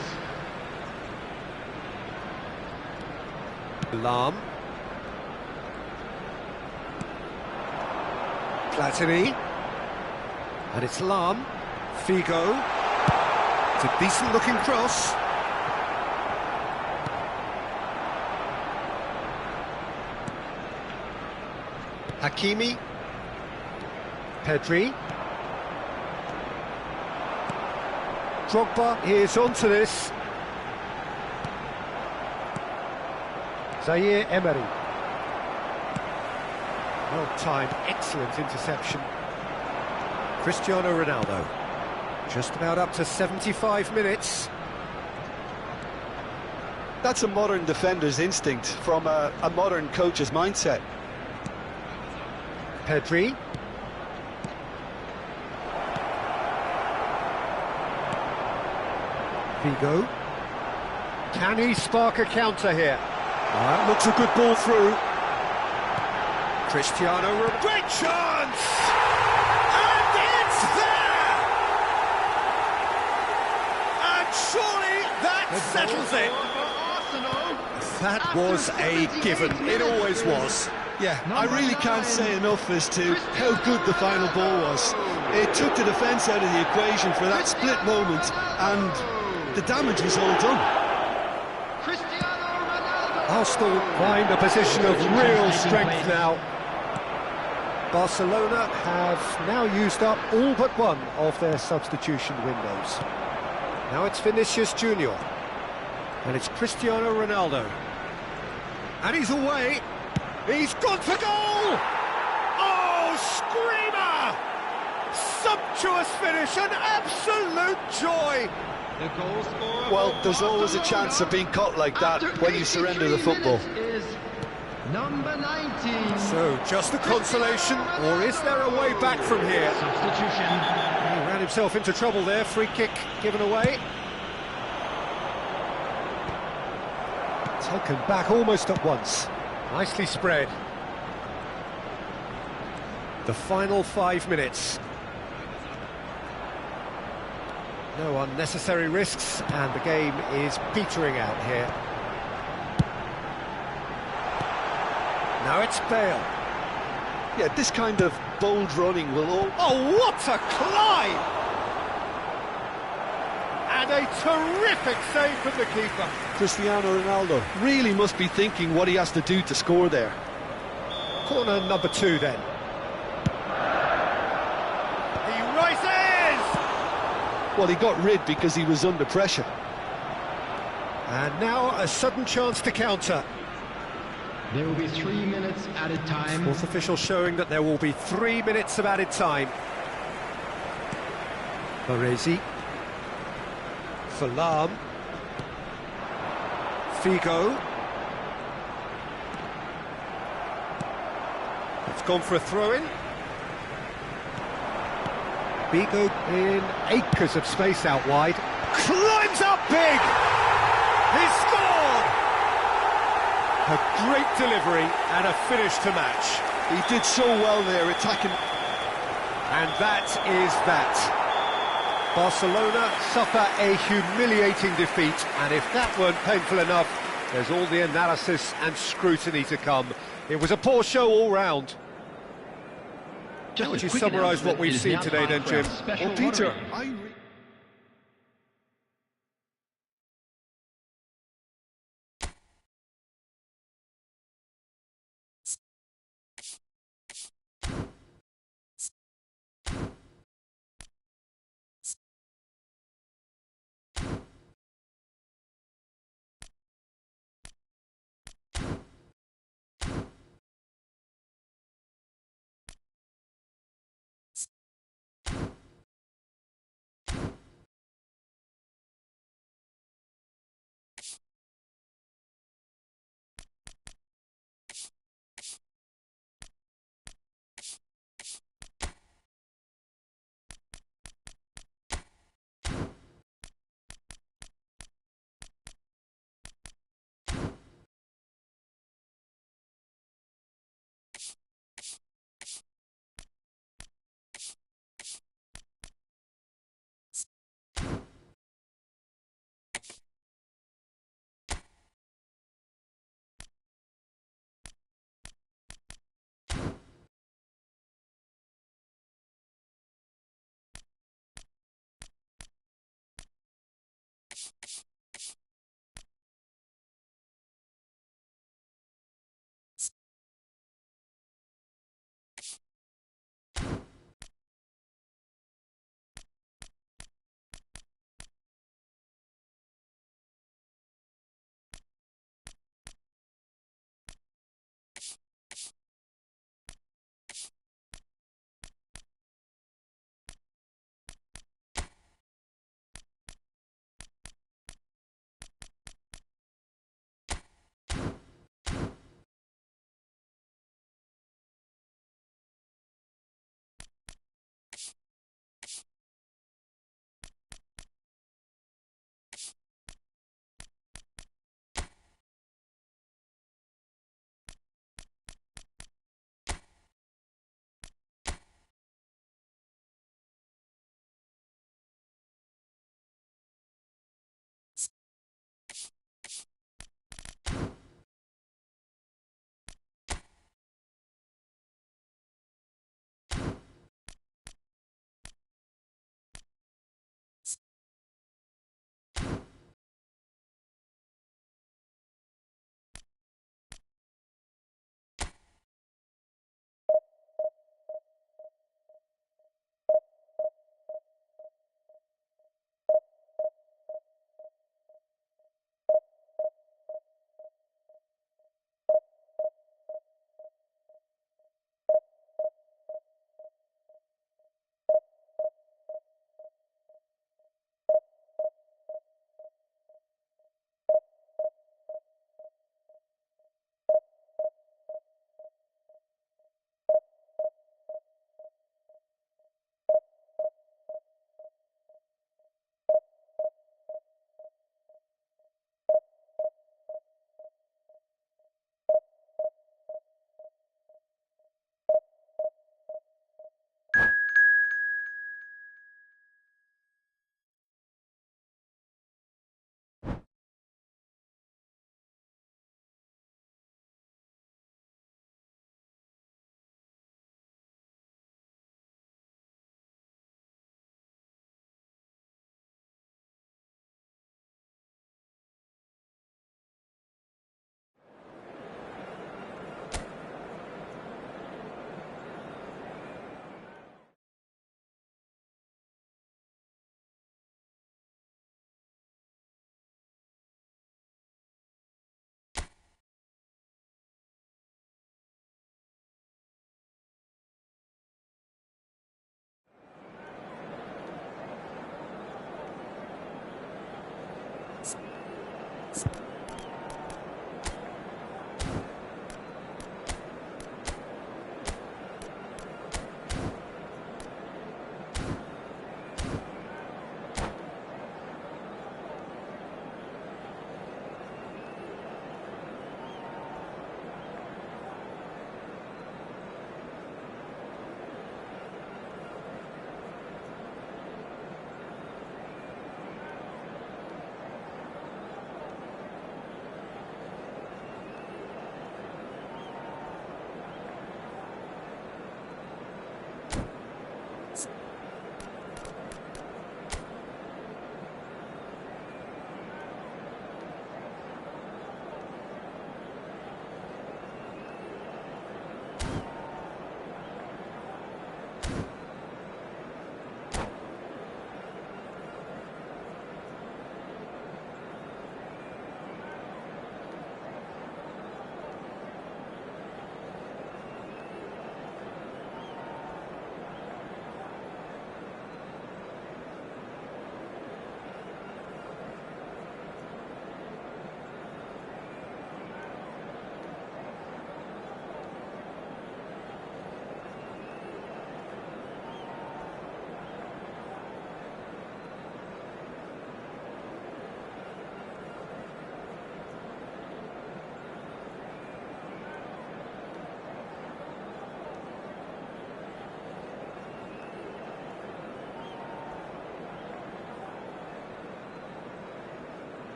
Lahm. Platini. And it's Lahm. Figo. It's a decent looking cross. Hakimi. Pedri. Drogba is onto this. Zaire Emery. Well timed, excellent interception. Cristiano Ronaldo. Just about up to 75 minutes. That's a modern defender's instinct from a modern coach's mindset. Pedri. Figo. Can he spark a counter here? That looks a good ball through. Cristiano, great chance! And it's there! And surely that settles it. That was a given, it always was. Yeah, I really can't say enough as to how good the final ball was. It took the defence out of the equation for that split moment, and the damage was all done. Arsenal find a position of real strength now. Barcelona have now used up all but one of their substitution windows. Now it's Vinicius Junior, and it's Cristiano Ronaldo. And he's away. He's gone for goal! Oh, screamer! Sumptuous finish, an absolute joy! Well, there's always a chance of being caught like that when you surrender the football. Number 19. So, just a consolation, or is there a way back from here? Substitution. He ran himself into trouble there, free kick given away. Taken back almost at once. Nicely spread. The final 5 minutes. No unnecessary risks, and the game is petering out here. Now it's Bale. Yeah, this kind of bold running will all... Oh, what a climb! And a terrific save from the keeper. Cristiano Ronaldo really must be thinking what he has to do to score there. Corner number 2 then. He rises! Well, he got rid because he was under pressure. And now a sudden chance to counter. There will be 3 minutes added time. Fourth official showing that there will be 3 minutes of added time. Baresi. Falam. Figo. It's gone for a throw-in. Figo in acres of space out wide. Climbs up big! He's scored! A great delivery and a finish to match. He did so well there, attacking... And that is that. Barcelona suffer a humiliating defeat, and if that weren't painful enough, there's all the analysis and scrutiny to come. It was a poor show all round. How would you summarise what we've seen today then, Jim? Well, Peter, I...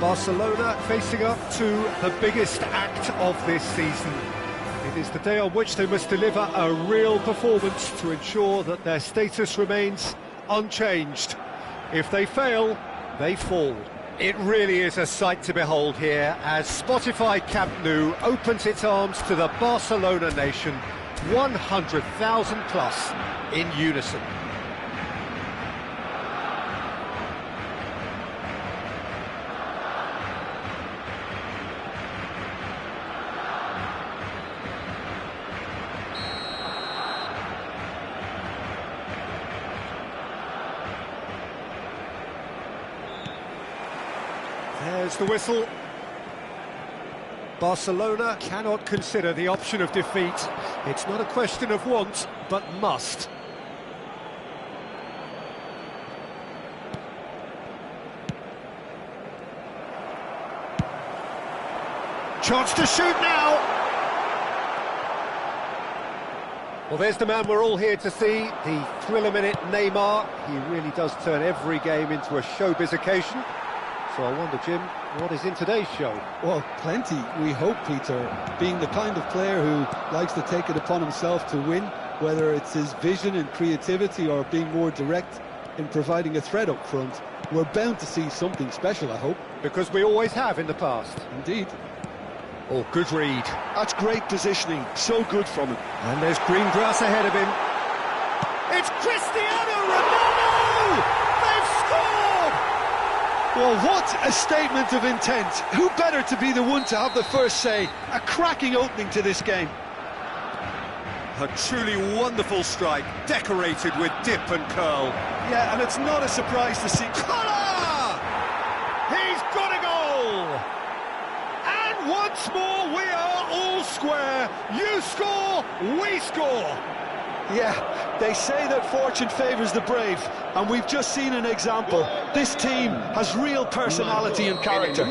Barcelona facing up to the biggest act of this season. It is the day on which they must deliver a real performance to ensure that their status remains unchanged. If they fail, they fall. It really is a sight to behold here as Spotify Camp Nou opens its arms to the Barcelona nation, 100,000 plus in unison. There's the whistle. Barcelona cannot consider the option of defeat. It's not a question of want, but must. Chance to shoot now! Well, there's the man we're all here to see, the thriller-minute Neymar. He really does turn every game into a showbiz occasion. So I wonder, Jim, what is in today's show? Well, plenty, we hope, Peter. Being the kind of player who likes to take it upon himself to win, whether it's his vision and creativity or being more direct in providing a threat up front, we're bound to see something special, I hope. Because we always have in the past. Indeed. Oh, good read. That's great positioning, so good from him. And there's green grass ahead of him. It's Cristiano Ronaldo! They've scored! Well, what a statement of intent. Who better to be the one to have the first say? A cracking opening to this game. A truly wonderful strike, decorated with dip and curl. Yeah, and it's not a surprise to see... Collar! He's got a goal! And once more we are all square. You score, we score. Yeah, they say that fortune favours the brave, and we've just seen an example. This team has real personality and character.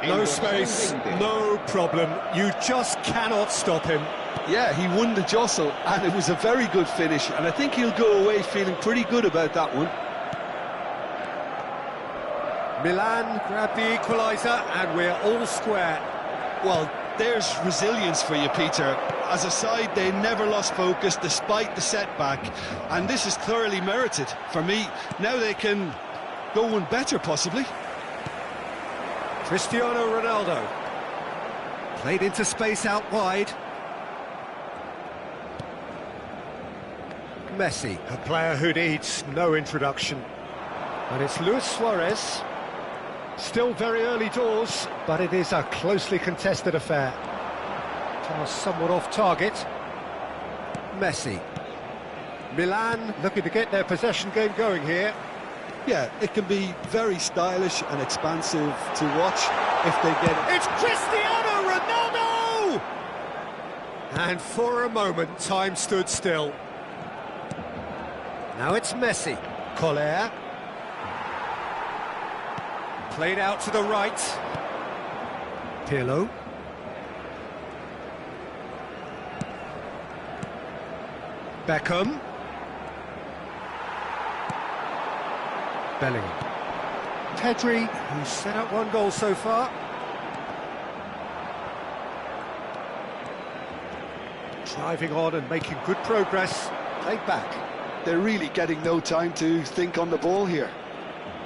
No space, no problem. You just cannot stop him. Yeah, he won the jostle, and it was a very good finish, and I think he'll go away feeling pretty good about that one. Milan grab the equaliser, and we're all square. Well, There's resilience for you, Peter. As a side, they never lost focus despite the setback, and this is thoroughly merited. For me, now they can go one better, possibly. Cristiano Ronaldo. Played into space out wide. Messi. A player who needs no introduction. And it's Luis Suarez. Still very early doors, but it is a closely contested affair. Pass somewhat off target. Messi. Milan looking to get their possession game going here. Yeah, it can be very stylish and expansive to watch if they get it. It's Cristiano Ronaldo! And for a moment, time stood still. Now it's Messi. Collier. Played out to the right. Pirlo. Beckham. Bellingham. Pedri, who's set up one goal so far. Driving on and making good progress. Played back. They're really getting no time to think on the ball here.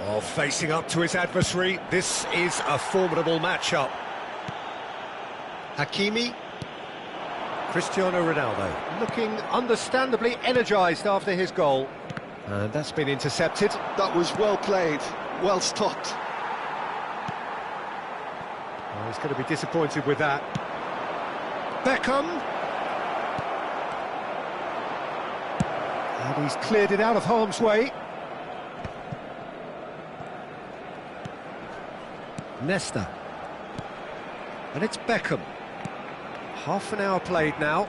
Oh, facing up to his adversary, this is a formidable matchup. Hakimi. Cristiano Ronaldo, looking understandably energised after his goal. And that's been intercepted. That was well played, well stopped. Oh, he's going to be disappointed with that. Beckham. And he's cleared it out of harm's way. Nesta. And it's Beckham. Half an hour played now.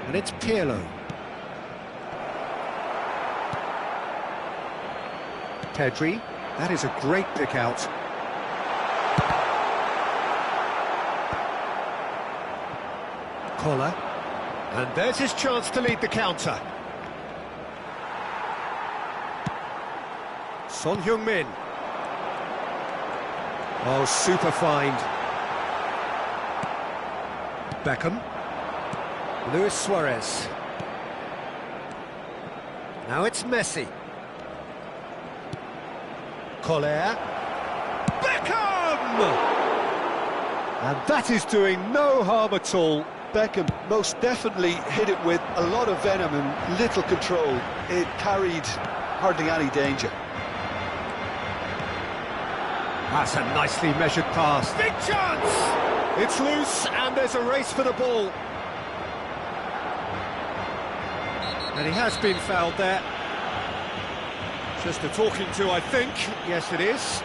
And it's Pirlo. Pedri. That is a great pick out. Collar. And there's his chance to lead the counter. Son Heung-min. Oh, super find. Beckham. Luis Suarez. Now it's Messi. Collier. Beckham! And that is doing no harm at all. Beckham most definitely hit it with a lot of venom and little control. It carried hardly any danger. That's a nicely measured pass. Big chance! It's loose and there's a race for the ball. And he has been fouled there. Just a talking to, I think. Yes, it is.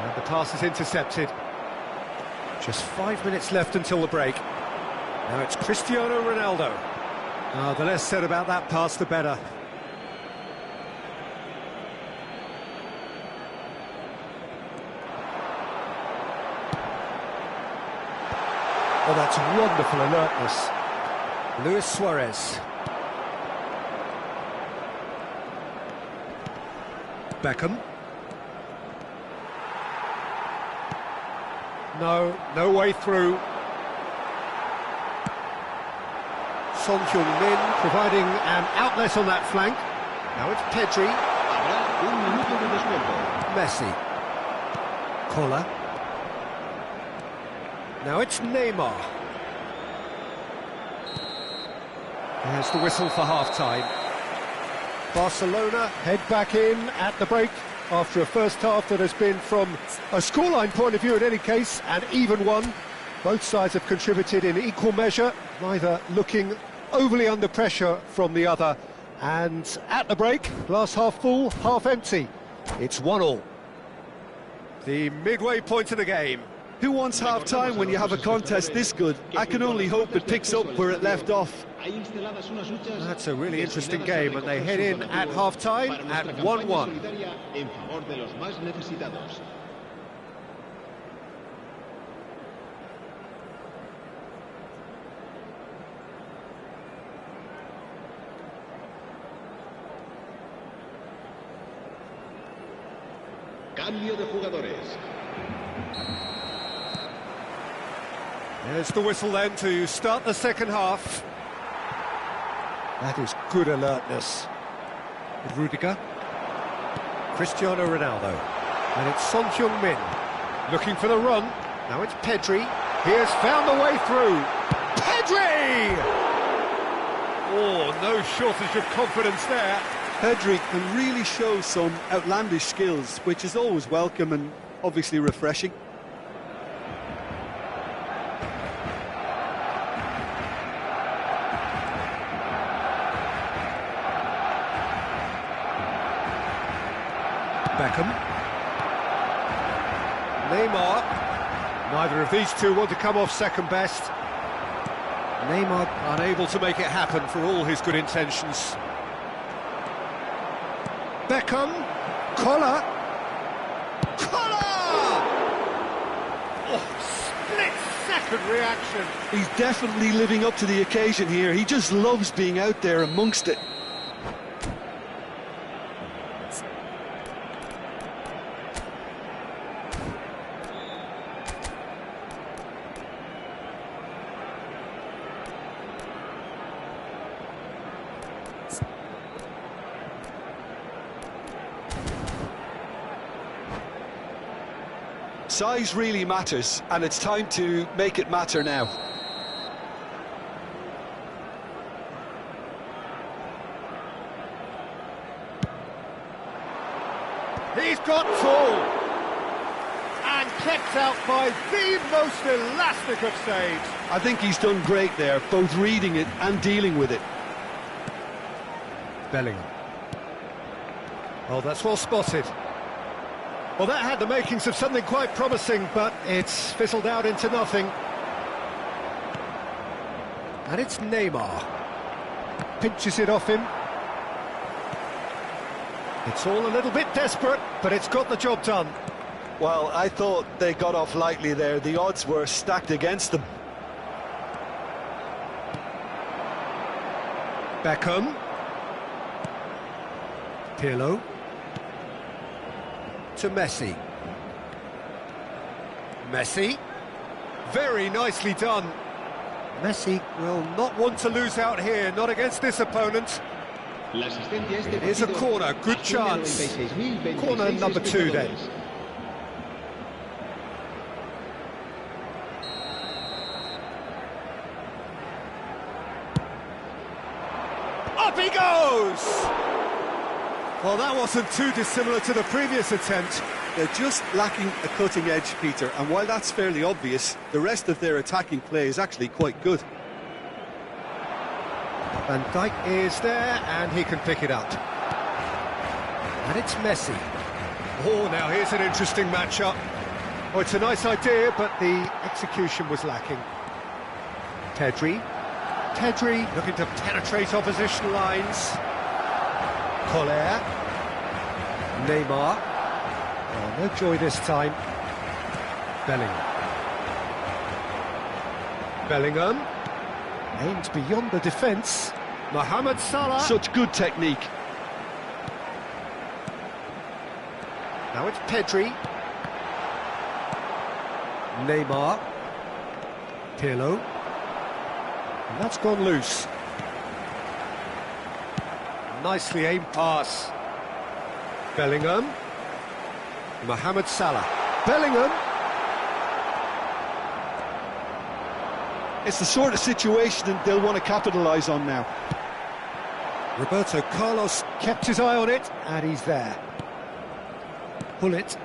And the pass is intercepted. Just 5 minutes left until the break. Now it's Cristiano Ronaldo. Oh, the less said about that pass, the better. Oh, that's wonderful alertness. Luis Suarez. Beckham. No way through. Son Heung-min providing an outlet on that flank. Now it's Pedri. Habrá un minuto de descuento. Messi. Collar. Now it's Neymar. There's the whistle for half-time. Barcelona head back in at the break after a first half that has been, from a scoreline point of view in any case, an even one. Both sides have contributed in equal measure, neither looking overly under pressure from the other. And at the break, glass half full, half empty. It's 1-1. The midway point of the game. Who wants half-time when you have a contest this good? I can only hope it picks up where it left off. That's a really interesting game, and they head in at half-time at 1-1. Cambio de jugadores. There's the whistle then to start the second half. That is good alertness. Rudiger. Cristiano Ronaldo. And it's Son Heung-min. Looking for the run. Now it's Pedri. He has found the way through. Pedri! Oh, no shortage of confidence there. Pedri can really show some outlandish skills, which is always welcome and obviously refreshing. Beckham. Neymar. Neither of these two want to come off second best. Neymar unable to make it happen for all his good intentions. Beckham. Collar. Oh, split-second reaction. He's definitely living up to the occasion here. He just loves being out there amongst it. Size really matters, and it's time to make it matter now. He's got tall and kept out by the most elastic of saves. I think he's done great there, both reading it and dealing with it. Bellingham. Oh, that's well spotted. Well, that had the makings of something quite promising, but it's fizzled out into nothing. And it's Neymar. Pinches it off him. It's all a little bit desperate, but it's got the job done. Well, I thought they got off lightly there. The odds were stacked against them. Beckham. Pirlo. To Messi. Messi. Very nicely done. Messi will not want to lose out here, not against this opponent. Here's a corner, good chance. Corner number 2 then. Up he goes! Well, that wasn't too dissimilar to the previous attempt. They're just lacking a cutting edge, Peter, and while that's fairly obvious, the rest of their attacking play is actually quite good. Van Dijk is there, and he can pick it up. And it's Messi. Oh, now here's an interesting matchup. Oh, it's a nice idea, but the execution was lacking. Pedri. Pedri looking to penetrate opposition lines. Collar. Neymar. Oh, no joy this time. Bellingham. Bellingham. Aimed beyond the defence. Mohamed Salah. Such good technique. Now it's Pedri. Neymar. Pirlo. And that's gone loose. Nicely aimed pass. Bellingham. Mohamed Salah. Bellingham. It's the sort of situation that they'll want to capitalise on now. Roberto Carlos kept his eye on it, and he's there. Pull it.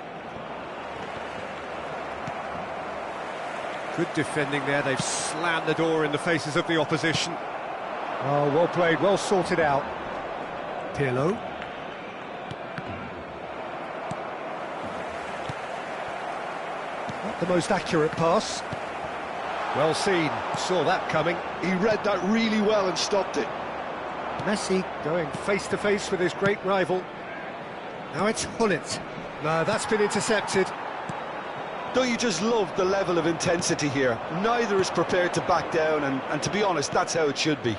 Good defending there. They've slammed the door in the faces of the opposition. Oh, well played, well sorted out. Pirlo. Not the most accurate pass. Well seen, saw that coming. He read that really well and stopped it. Messi going face-to-face with his great rival. Now it's Hullet. No, that's been intercepted. Don't you just love the level of intensity here? Neither is prepared to back down, and to be honest, that's how it should be.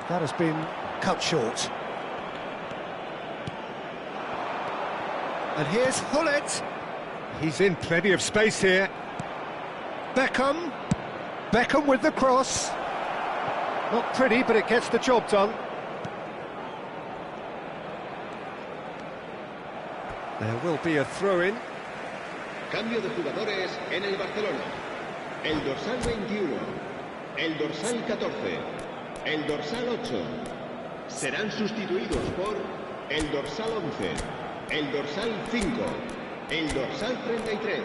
That has been cut short. And here's Hullet. He's in plenty of space here. Beckham. Beckham with the cross. Not pretty, but it gets the job done. There will be a throw-in. Cambio de jugadores en el Barcelona. El dorsal 21, el dorsal 14, el dorsal 8. Serán sustituidos por el dorsal 11, el dorsal 5, el dorsal 33.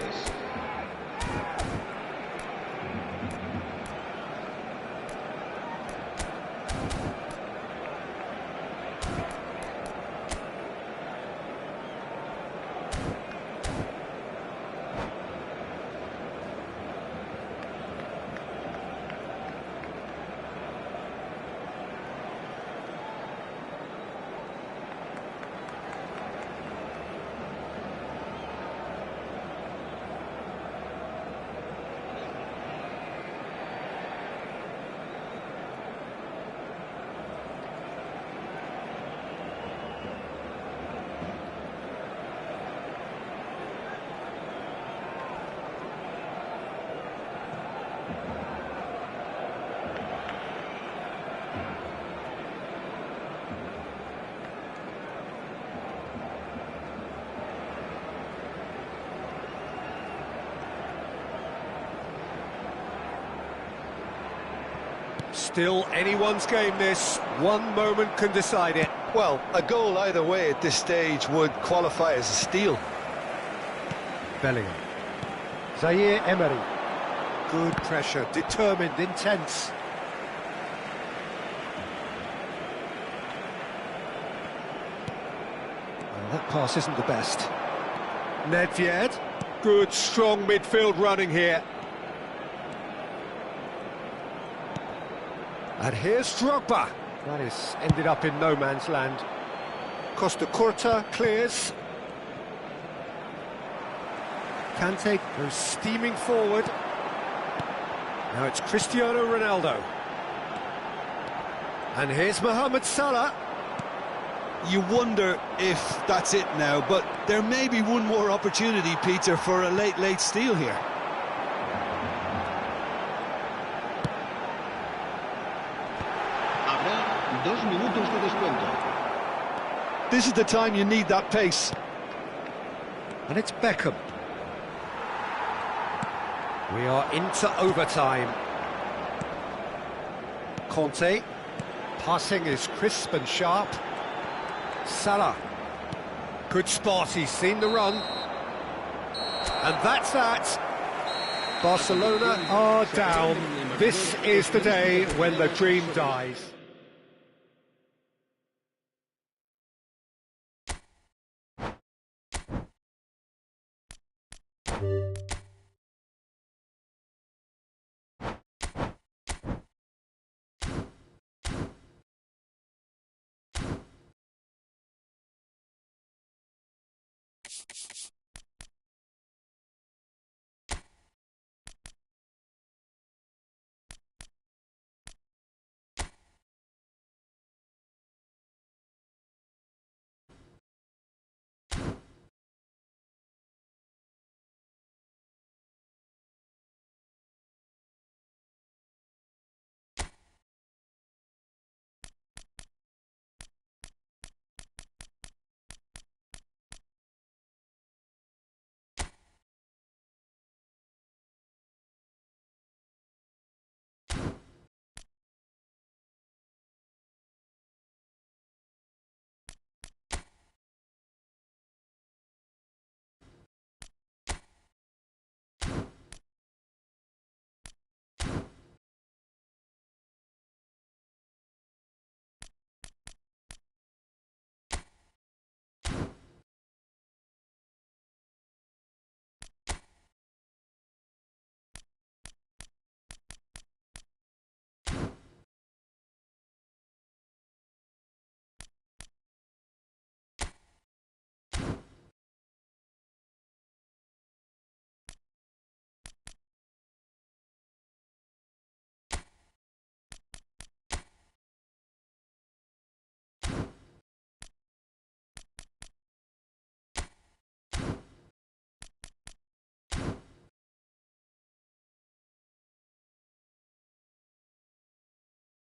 Still anyone's game this. One moment can decide it. Well, a goal either way at this stage would qualify as a steal. Bellingham. Zaire Emery. Good pressure, determined, intense. Well, that pass isn't the best. Nedved. Good, strong midfield running here. And here's Drogba. That is ended up in no man's land. Costa Curta clears. Kante goes steaming forward. Now it's Cristiano Ronaldo. And here's Mohamed Salah. You wonder if that's it now, but there may be one more opportunity, Peter, for a late steal here. Habrá 2 minutos de descuento. This is the time you need that pace. And it's Beckham. We are into overtime. Conte. Passing is crisp and sharp. Salah. Good spot, he's seen the run. And that's that. Barcelona are down. This is the day when the dream dies.